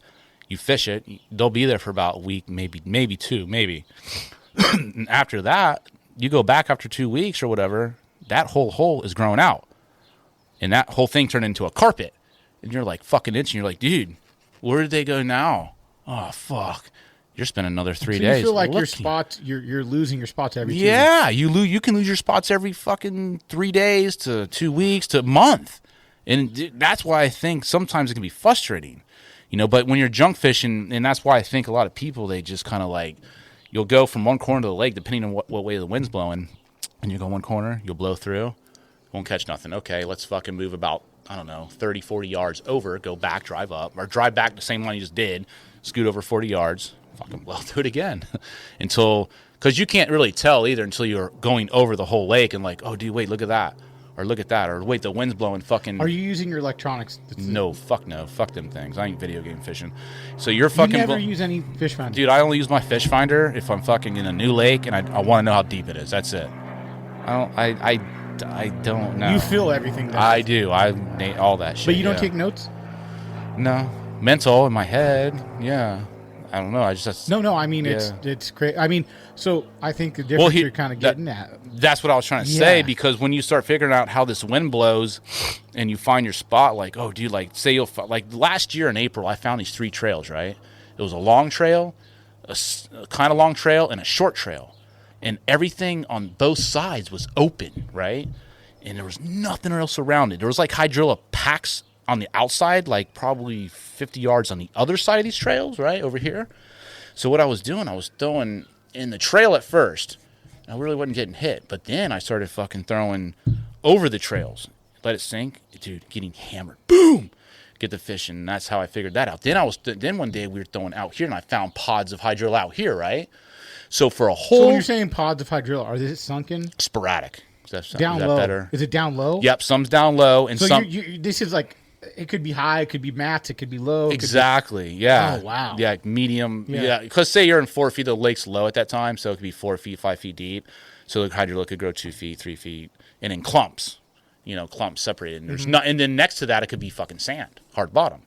You fish it, they'll be there for about a week, maybe two, maybe. And after that, you go back after 2 weeks or whatever, that whole hole is growing out. And that whole thing turned into a carpet. And you're like fucking itching. You're like, dude, where did they go now? Oh, fuck. You're spending another 3 days. You feel like your spots, you're losing your spots every 2 weeks. Yeah, you can lose your spots every fucking 3 days to 2 weeks to a month. And that's why I think sometimes it can be frustrating. But when you're junk fishing, and that's why I think a lot of people, they just kind of like, you'll go from one corner to the lake, depending on what way the wind's blowing, and you go one corner, you'll blow through, won't catch nothing. Okay, let's fucking move about, 30, 40 yards over, go back, drive up, or drive back the same line you just did, scoot over 40 yards, fucking blow through it again. Because you can't really tell either until you're going over the whole lake and like, oh, dude, wait, look at that. Or look at that. Or wait, the wind's blowing fucking... Are you using your electronics? No. Fuck them things. I ain't video game fishing. So you're fucking... You never use any fish finder? Dude, I only use my fish finder if I'm fucking in a new lake and I want to know how deep it is. That's it. I don't know. You feel everything. I do. All that shit. But you don't take notes? No. Mental in my head. Yeah. I don't know. I just... No. I mean, it's crazy. I mean, so I think the difference you're kind of getting at... That's what I was trying to say, because when you start figuring out how this wind blows and you find your spot, like, oh, dude, like, say like last year in April, I found these 3 trails, right? It was a long trail, a kind of long trail, and a short trail. And everything on both sides was open, right? And there was nothing else around it. There was like hydrilla packs on the outside, like probably 50 yards on the other side of these trails, right, over here. So what I was doing, I was throwing in the trail at first. I really wasn't getting hit. But then I started fucking throwing over the trails. Let it sink. Dude, getting hammered. Boom! Get the fish, and that's how I figured that out. Then one day we were throwing out here, and I found pods of hydrilla out here, right? So for a whole... So when you're saying pods of hydrilla, are they sunken? Sporadic. Down low. Better? Is it down low? Yep, some's down low. And so some... this is like... It could be high, it could be mats, it could be low. Exactly, yeah. Oh, wow. Yeah, medium. Yeah, because say you're in 4 feet, the lake's low at that time, so it could be 4 feet, 5 feet deep. So the hydrilla could grow 2 feet, 3 feet, and in clumps. Clumps separated. And there's and then next to that, it could be fucking sand, hard bottom.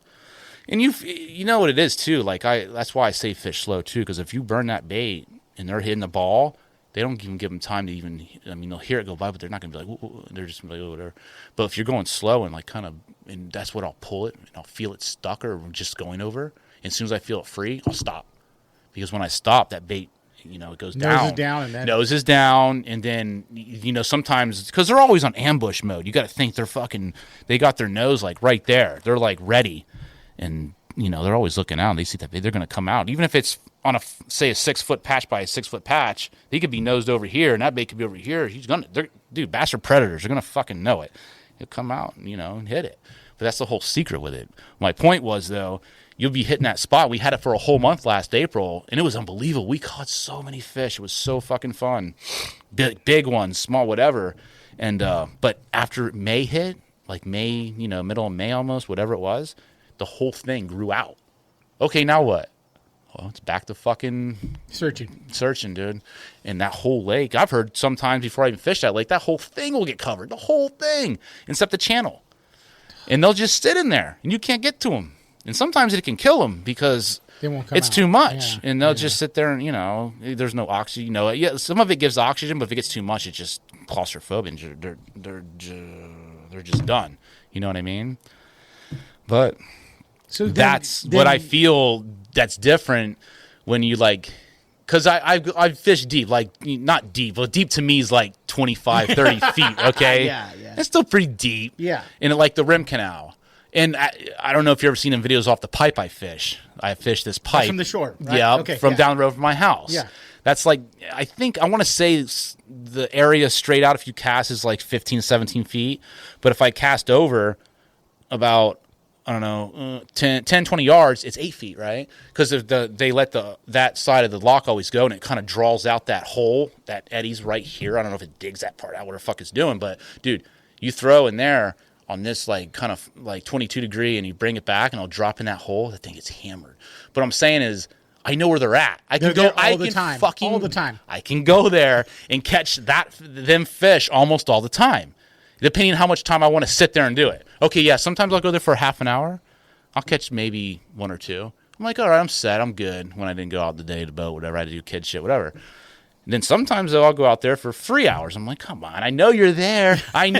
And you know what it is too. Like that's why I say fish slow too, because if you burn that bait and they're hitting the ball, they don't even give them time to even. I mean, they'll hear it go by, but they're not gonna be like. Whoa. They're just gonna be like, whatever. But if you're going slow and like kind of, and that's what I'll pull it, and I'll feel it stuck or just going over. And as soon as I feel it free, I'll stop, because when I stop, that bait, it goes down. Nose is down, and then sometimes because they're always on ambush mode. You got to think they got their nose like right there. They're like ready, and they're always looking out. And they see that they're going to come out, even if it's on say a 6 foot patch by a 6 foot patch, he could be nosed over here, and that bait could be over here. Dude, bass are predators. They're gonna fucking know it. He'll come out, and hit it. But that's the whole secret with it. My point was, though, you'll be hitting that spot. We had it for a whole month last April, and it was unbelievable. We caught so many fish. It was so fucking fun. Big ones, small, whatever. And but after May hit, like May, middle of May almost, whatever it was, the whole thing grew out. Okay, now what? Well, it's back to fucking searching, dude. And that whole lake, I've heard sometimes before I even fish that lake, that whole thing will get covered. The whole thing, except the channel. And they'll just sit in there, and you can't get to them. And sometimes it can kill them because it's too much. Yeah, and they'll just sit there and, there's no oxygen. Yeah, some of it gives oxygen, but if it gets too much, it's just claustrophobic. They're just done. You know what I mean? But that's what I feel that's different when you because I've fished deep, not deep. Well, deep to me is like 25, 30 feet, okay? Yeah. It's still pretty deep. Yeah. And like the rim canal. And I don't know if you've ever seen them videos off the pipe I fish. I fish this pipe. That's from the shore, right? Yeah, okay, from down the road from my house. Yeah. That's I want to say the area straight out if you cast is like 15, 17 feet. But if I cast over about, 10, 20 yards, it's 8 feet, right? Because they let that side of the lock always go, and it kind of draws out that hole, that eddy's right here. I don't know if it digs that part out, what the fuck it's doing. But, dude, you throw in there on this, kind of 22 degree, and you bring it back, and it'll drop in that hole. That thing gets hammered. But what I'm saying is, I know where they're at. They're there all the time. I can go there and catch them fish almost all the time, depending on how much time I want to sit there and do it. Okay, yeah, sometimes I'll go there for half an hour. I'll catch maybe one or two. I'm like, all right, I'm set. I'm good when I didn't go out the day to the boat, whatever. I had to do kid shit, whatever. And then sometimes I'll go out there for 3 hours. I'm like, come on, I know you're there. And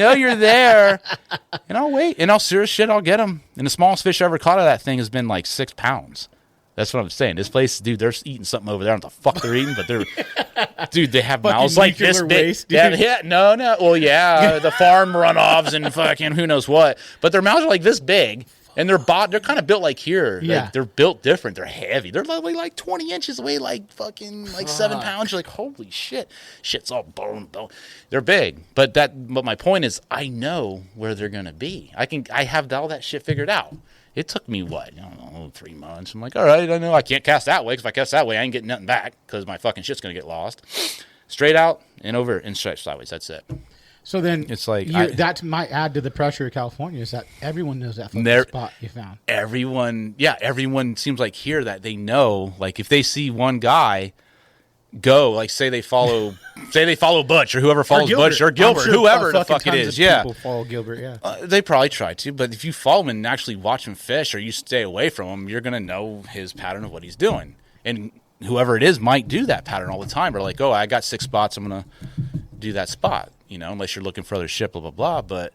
I'll wait. And I'll serious shit, I'll get them. And the smallest fish I ever caught out of that thing has been like 6 pounds. That's what I'm saying. This place, dude, they're eating something over there. I don't know what the fuck they're eating, but dude, they have mouths like this big. Waste, no. Well, yeah, the farm runoffs and fucking who knows what. But their mouths are like this big, and they're kind of built like here. Yeah. They're built different. They're heavy. They're like 20 inches away, like fucking 7 pounds. You're like, holy shit. Shit's all bone. They're big. But my point is, I know where they're going to be. I have all that shit figured out. It took me, 3 months. I'm like, all right, I know I can't cast that way, because if I cast that way, I ain't getting nothing back, because my fucking shit's going to get lost. Straight out and over and straight sideways. That's it. So then it's like that might add to the pressure of California, is that everyone knows that fucking spot you found. Everyone seems like here that they know, like if they see one guy go, like say they follow Butch or whoever follows Butch or Gilbert, sure whoever the fuck it is. People follow Gilbert, they probably try to, but if you follow him and actually watch him fish, or you stay away from him, you're gonna know his pattern of what he's doing. And whoever it is might do that pattern all the time. Or like, oh, I got 6 spots, I'm gonna do that spot. Unless you're looking for other shit, blah blah blah. But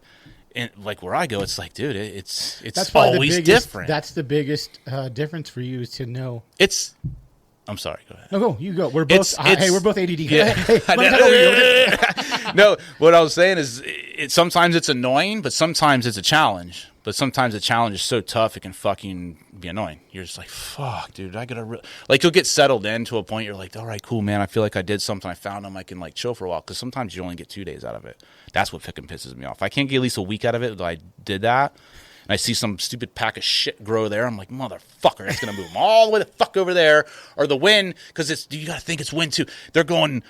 like where I go, it's like, dude, it's always different. That's the biggest difference for you, is to know. I'm sorry. Go ahead. No, go. You go. We're both. Hey, we're both ADD. Yeah. No, what I was saying is, sometimes it's annoying, but sometimes it's a challenge. But sometimes the challenge is so tough it can fucking be annoying. You're just like, fuck, dude. I gotta you'll get settled in to a point. You're like, all right, cool, man. I feel like I did something. I found them. I can chill for a while, because sometimes you only get 2 days out of it. That's what fucking pisses me off. I can't get at least a week out of it. I did that. And I see some stupid pack of shit grow there. I'm like, motherfucker, that's going to move them all the way the fuck over there. Or the wind, because you got to think it's wind too. They're going,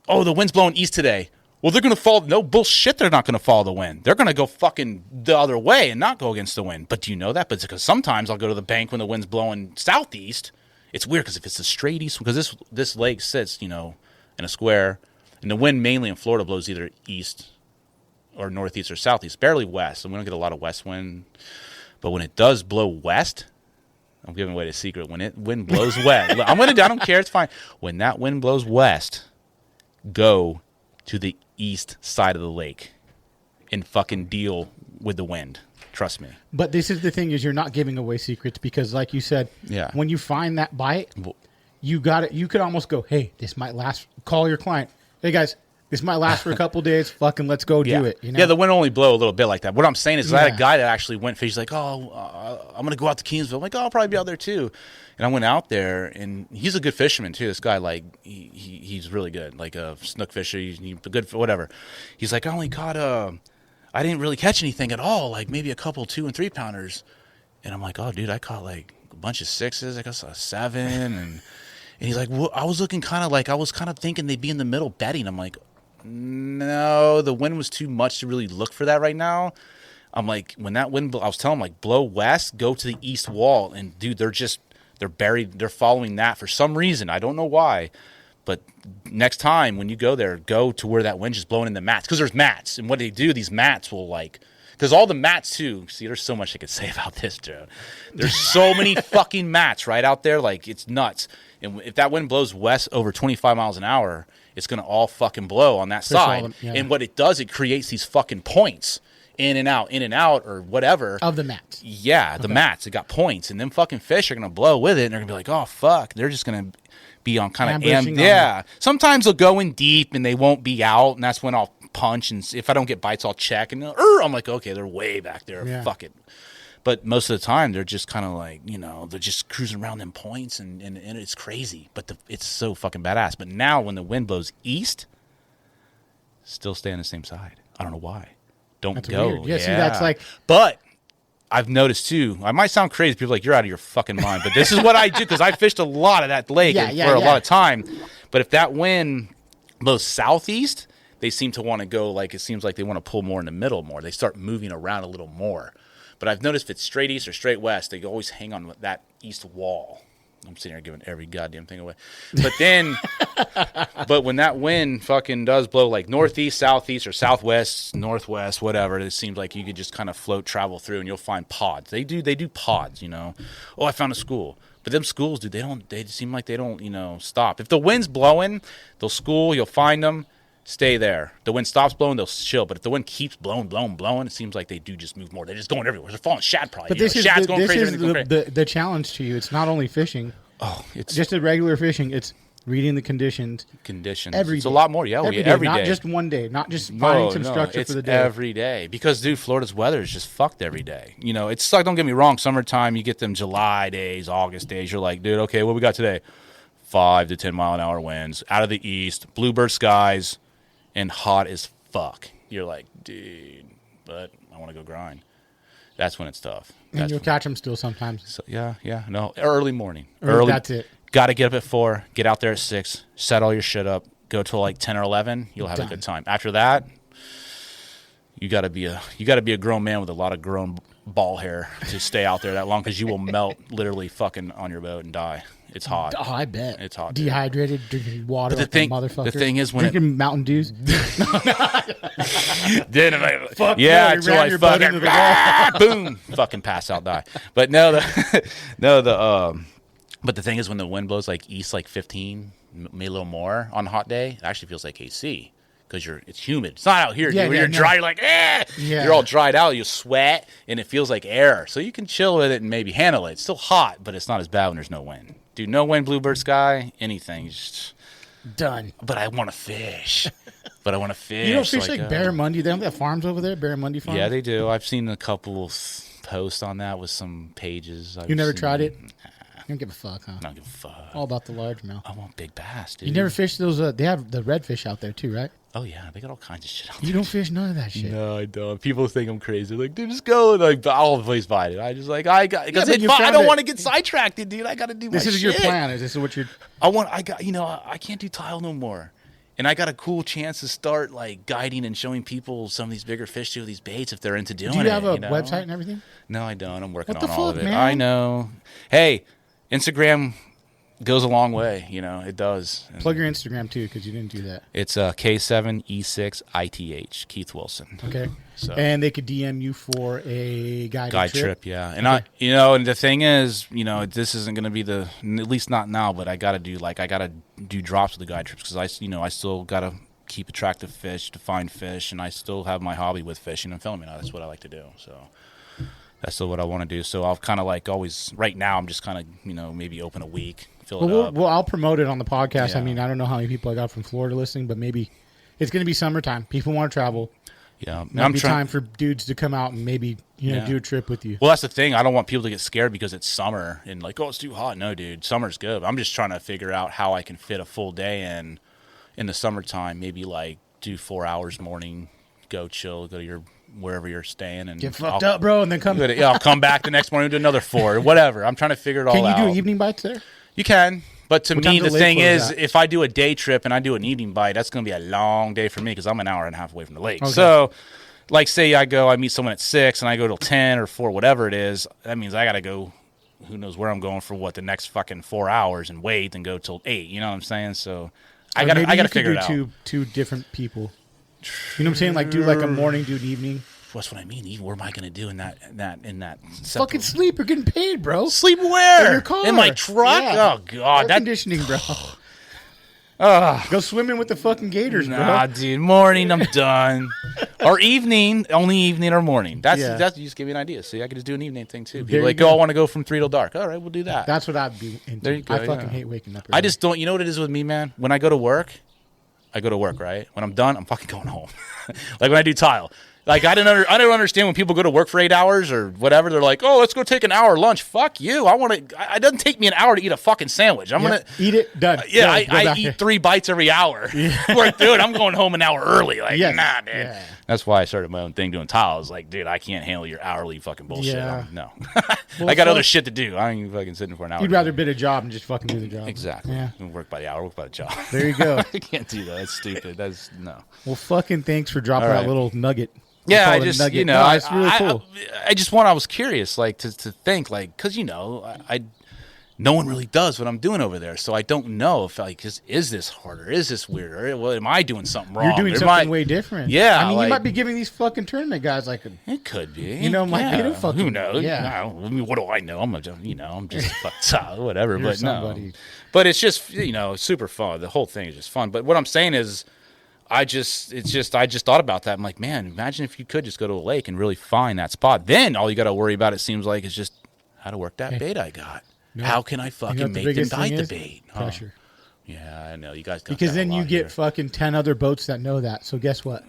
oh, the wind's blowing east today. Well, they're going to follow. No bullshit, they're not going to follow the wind. They're going to go fucking the other way and not go against the wind. But do you know that? But it's because sometimes I'll go to the bank when the wind's blowing southeast. It's weird, because if it's a straight east, because this lake sits, in a square. And the wind mainly in Florida blows either east or northeast or southeast, barely west, and we don't get a lot of west wind. But when it does blow west, I'm giving away the secret. When wind blows west, I don't care, it's fine. When that wind blows west, go to the east side of the lake and fucking deal with the wind. Trust me. But this is the thing, is you're not giving away secrets, because like you said, when you find that bite, you got it. You could almost go, hey, this might last. Call your client. Hey guys, this might last for a couple days. Fucking let's go do it. You know? Yeah, the wind only blow a little bit like that. What I'm saying is, I had Yeah. a guy that actually went fish. He's like, I'm going to go out to Kingsville. I'm like, I'll probably be out there too. And I went out there, and he's a good fisherman too. This guy, like, he's really good, like a snook fisher. He's good for whatever. He's like, I only caught I didn't really catch anything at all, like maybe a couple 2 and 3 pounders. And I'm like, oh, dude, I caught like a bunch of 6s. I guess a 7. And he's like, well, I was looking kind of like, I was kind of thinking they'd be in the middle betting. I'm like, no, the wind was too much to really look for that right now. I'm like, when that wind, I was telling him, like, blow west, go to the east wall. And, dude, they're buried. They're following that for some reason. I don't know why. But next time when you go there, go to where that wind's just blowing in the mats. Because there's mats. And what they do, these mats will, like, because all the mats, too. See, there's so much I could say about this, Joe. There's so many fucking mats right out there. Like, it's nuts. And if that wind blows west over 25 miles an hour, it's going to all fucking blow on that side. And what it does, it creates these fucking points. In and out, or whatever. Of the mats. Yeah, the mats. It got points. And them fucking fish are going to blow with it. And they're going to be like, oh, fuck. They're just going to be on kind of... Yeah. Sometimes they'll go in deep and they won't be out. And that's when I'll punch. And if I don't get bites, I'll check. And I'm like, okay, they're way back there. Yeah. Fuck it. But most of the time, they're just kind of like, they're just cruising around them points. And it's crazy. But it's so fucking badass. But now when the wind blows east, still stay on the same side. I don't know why. Don't go. Weird. Yeah, see, that's like... But I've noticed, too, I might sound crazy. People are like, you're out of your fucking mind. But this is what I do, because I fished a lot of that lake for a lot of time. But if that wind blows southeast, they seem to want to go, like, it seems like they want to pull more in the middle more. They start moving around a little more. But I've noticed if it's straight east or straight west, they always hang on that east wall. I'm sitting here giving every goddamn thing away. But then, but when that wind fucking does blow like northeast, southeast, or southwest, northwest, whatever, it seems like you could just kind of travel through, and you'll find pods. They do pods, Oh, I found a school. But them schools, dude, they seem like they don't, stop. If the wind's blowing, they'll school, you'll find them, stay there. The wind stops blowing, they'll chill. But if the wind keeps blowing, it seems like they do just move more. They're just going everywhere. They're falling shad probably. But this is the challenge to you. It's not only fishing. Oh, it's just a regular fishing. It's reading the conditions. It's a lot more. Yeah, every day. Not just one day. Not just finding some structure for the day. Every day. Because, dude, Florida's weather is just fucked every day. It's like, don't get me wrong, summertime, you get them July days, August days. You're like, dude, okay, what we got today? 5 to 10 mile an hour winds out of the east, bluebird skies, and hot as fuck. You're like, dude, but I want to go grind. That's when it's tough. And you'll catch them still sometimes. So, yeah. No, early morning. That's it. Got to get up at 4, get out there at 6, set all your shit up, go till like 10 or 11. You'll have a good time. After that, you got to be a grown man with a lot of grown ball hair to stay out there that long, because you will melt literally fucking on your boat and die. It's hot. Oh, I bet. It's hot. Dehydrated, drinking water like a motherfucker. The thing is, when drinking Mountain Dews. Then fuck yeah, until I fucking boom, fucking pass out, die. But but the thing is, when the wind blows like east, like 15, maybe a little more on a hot day, it actually feels like AC. Because it's humid. It's not out here. When you're dry, you're like, You're all dried out. You sweat, and it feels like air. So you can chill with it and maybe handle it. It's still hot, but it's not as bad when there's no wind. Dude, no wind, bluebird sky, anything. Just done. But I want to fish. You don't fish like Barramundi? They don't have farms over there, Barramundi farms? Yeah, they do. I've seen a couple posts on that with some pages. You never tried it? You don't give a fuck, huh? I don't give a fuck. All about the largemouth. I want big bass, dude. You never fished those? They have the redfish out there too, right? Oh yeah, they got all kinds of shit out there. You don't fish none of that shit. No, I don't. People think I'm crazy. They're like, dude, just go. And like, I'll always find it. I just like, I don't want to get sidetracked, dude. I got to do my shit. This is your plan. Is this what you're? I can't do tile no more. And I got a cool chance to start like guiding and showing people some of these bigger fish too, these baits, if they're into doing it. Do you have a website and everything? No, I don't. I'm working on all of it. Man? I know. Hey, Instagram goes a long way, it does. And plug your Instagram too, because you didn't do that. It's K7E6ITH, Keith Wilson. Okay. So. And they could DM you for a guide trip. Yeah. And and the thing is, this isn't going to be at least not now, but I got to do drops with the guide trips, because I still got to keep attractive fish, to find fish, and I still have my hobby with fishing and filming. That's what I like to do. So that's still what I want to do. So I'll kind of like always, right now, I'm just kind of, maybe open a week. Well, I'll promote it on the podcast. Yeah. I mean, I don't know how many people I got from Florida listening, but maybe It's going to be summertime. People want to travel. Yeah, Might be time for dudes to come out and maybe do a trip with you. Well, that's the thing. I don't want people to get scared because it's summer and like, oh, it's too hot. No, dude, summer's good. I'm just trying to figure out how I can fit a full day in the summertime. Maybe like do 4 hours morning, go chill, go to your wherever you're staying, and get fucked up, bro, and then come. I'll come back the next morning and do another 4 or whatever. I'm trying to figure it all out. Can you do evening bites there? You can. But to me, the thing is, at? if I do a day trip and I do an evening bite, that's going to be a long day for me because I'm an hour and a half away from the lake. Okay. So, like, say I meet someone at 6 and I go till 10 or 4, whatever it is, that means I got to go, who knows where I'm going for the next fucking 4 hours and wait and go till 8. You know what I'm saying? So, I got to figure it out. Two different people. You know what I'm saying? Like, do like a morning, do an evening. What's what I mean? What am I going to do in that? Fucking sleep. You're getting paid, bro. Sleep where? In your car. In my truck? Yeah. Oh God, air conditioning, bro. Go swimming with the fucking gators, bro. Nah, dude. Morning, I'm done. Or evening, only evening or morning. That's you just give me an idea. See, I could just do an evening thing too. People like, I want to go from 3 till dark. All right, we'll do that. That's what I'd be into. There you go, I fucking hate waking up. I just don't. You know what it is with me, man? When I go to work, right? When I'm done, I'm fucking going home. Like when I do tile. Like I don't understand when people go to work for 8 hours or whatever. They're like, "Oh, let's go take an hour lunch." Fuck you. It doesn't take me an hour to eat a fucking sandwich. I'm gonna eat it. Done. I eat 3 bites every hour. Work through it. I'm going home an hour early. Like, nah, dude. Yeah. That's why I started my own thing doing tiles. Like, dude, I can't handle your hourly fucking bullshit. Yeah. No. Well, I got other shit to do. I ain't fucking sitting for an hour. You'd rather bid a job and just fucking do the job. Exactly. Yeah. Work by the hour. Work by the job. There you go. I can't do that. That's stupid. That's no. Well, fucking thanks for dropping that little nugget. Yeah, I just, nugget. No, it's really cool. I was curious, like, to think, like, because, no one really does what I'm doing over there, so I don't know if, like, is this harder? Is this weirder? Well, am I doing something wrong? You're doing something way different. Yeah. I mean, you might be giving these fucking tournament guys, like, it could be. Who knows? Yeah. I mean, what do I know? I'm just whatever, You're but somebody. No. But it's just, super fun. The whole thing is just fun. But what I'm saying is, I just thought about that. I'm like, man, imagine if you could just go to a lake and really find that spot. Then all you got to worry about, it seems like, is just how to work that bait I got. No, how can I fucking make them bite the bait? Pressure. Yeah, I know. You guys got because then you get fucking 10 other boats that know that. So guess what?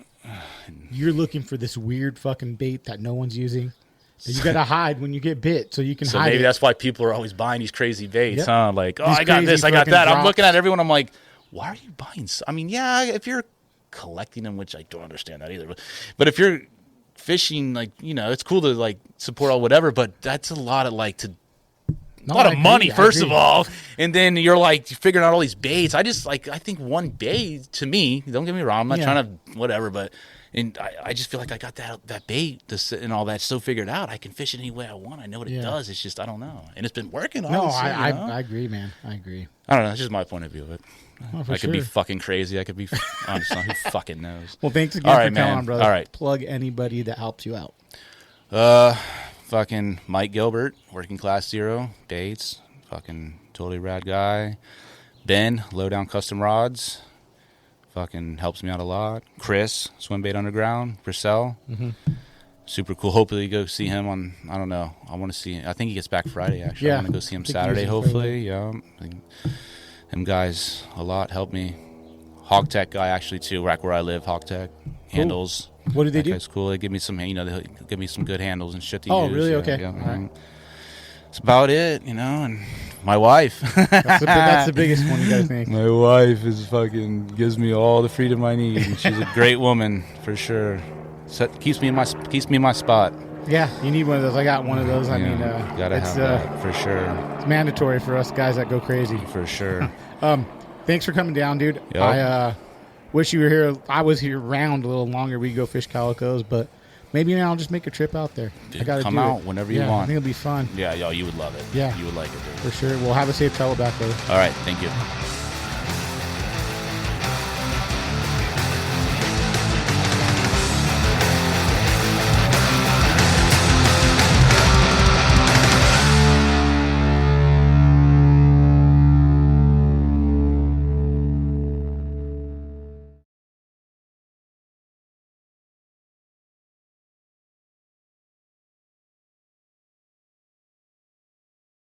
You're looking for this weird fucking bait that no one's using. That you got to hide when you get bit so you can hide. So maybe that's why people are always buying these crazy baits, huh? Like, I got this, I got that. I'm looking at everyone. I'm like, why are you buying? I mean, yeah, if you're collecting them, which I don't understand that either, but if you're fishing, like, it's cool to like support all whatever, but that's a lot of like a lot of money first of all, and then you're like figuring out all these baits. I think one bait, to me, don't get me wrong, I'm not trying to whatever, but I just feel like I got that bait and all that so figured out. I can fish it any way I want. I know what it does. It's just I don't know, and it's been working. Honestly, I agree, man. I agree. I don't know. It's just my point of view of it. I could be fucking crazy. I could be honestly, who fucking knows? Well, thanks again for telling, brother. All right. Plug anybody that helps you out. Fucking Mike Gilbert, Working Class Zero, Baits, fucking totally rad guy. Ben, Lowdown Custom Rods, fucking helps me out a lot. Chris, Swim Bait Underground. Brissell, super cool. Hopefully you go see him on, I don't know. I want to see, I think he gets back Friday, actually. Yeah. I want to go see him Saturday, hopefully. Yeah. Them guys a lot help me. Hog Tech guy actually too, right where I live. Hog Tech handles. What do they do? That's cool. They give me some, they give me some good handles and shit to use. Oh, really? Okay. Yeah. All right. That's about it, and my wife. That's the biggest one, you gotta think. My wife is fucking gives me all the freedom I need. And she's a great woman for sure. Keeps me in my spot. Yeah, you need one of those. I got one of those. I mean, gotta have that for sure. It's mandatory for us guys that go crazy. For sure. Thanks for coming down, dude. Yep. I wish you were here. I was here around a little longer. We could go fish calicos, but maybe now I'll just make a trip out there. Dude, I gotta come do out it. whenever you want. I think it'll be fun. Yeah, you would love it. Yeah, you would like it, dude. For sure. We'll have a safe travel back, brother. All right, thank you.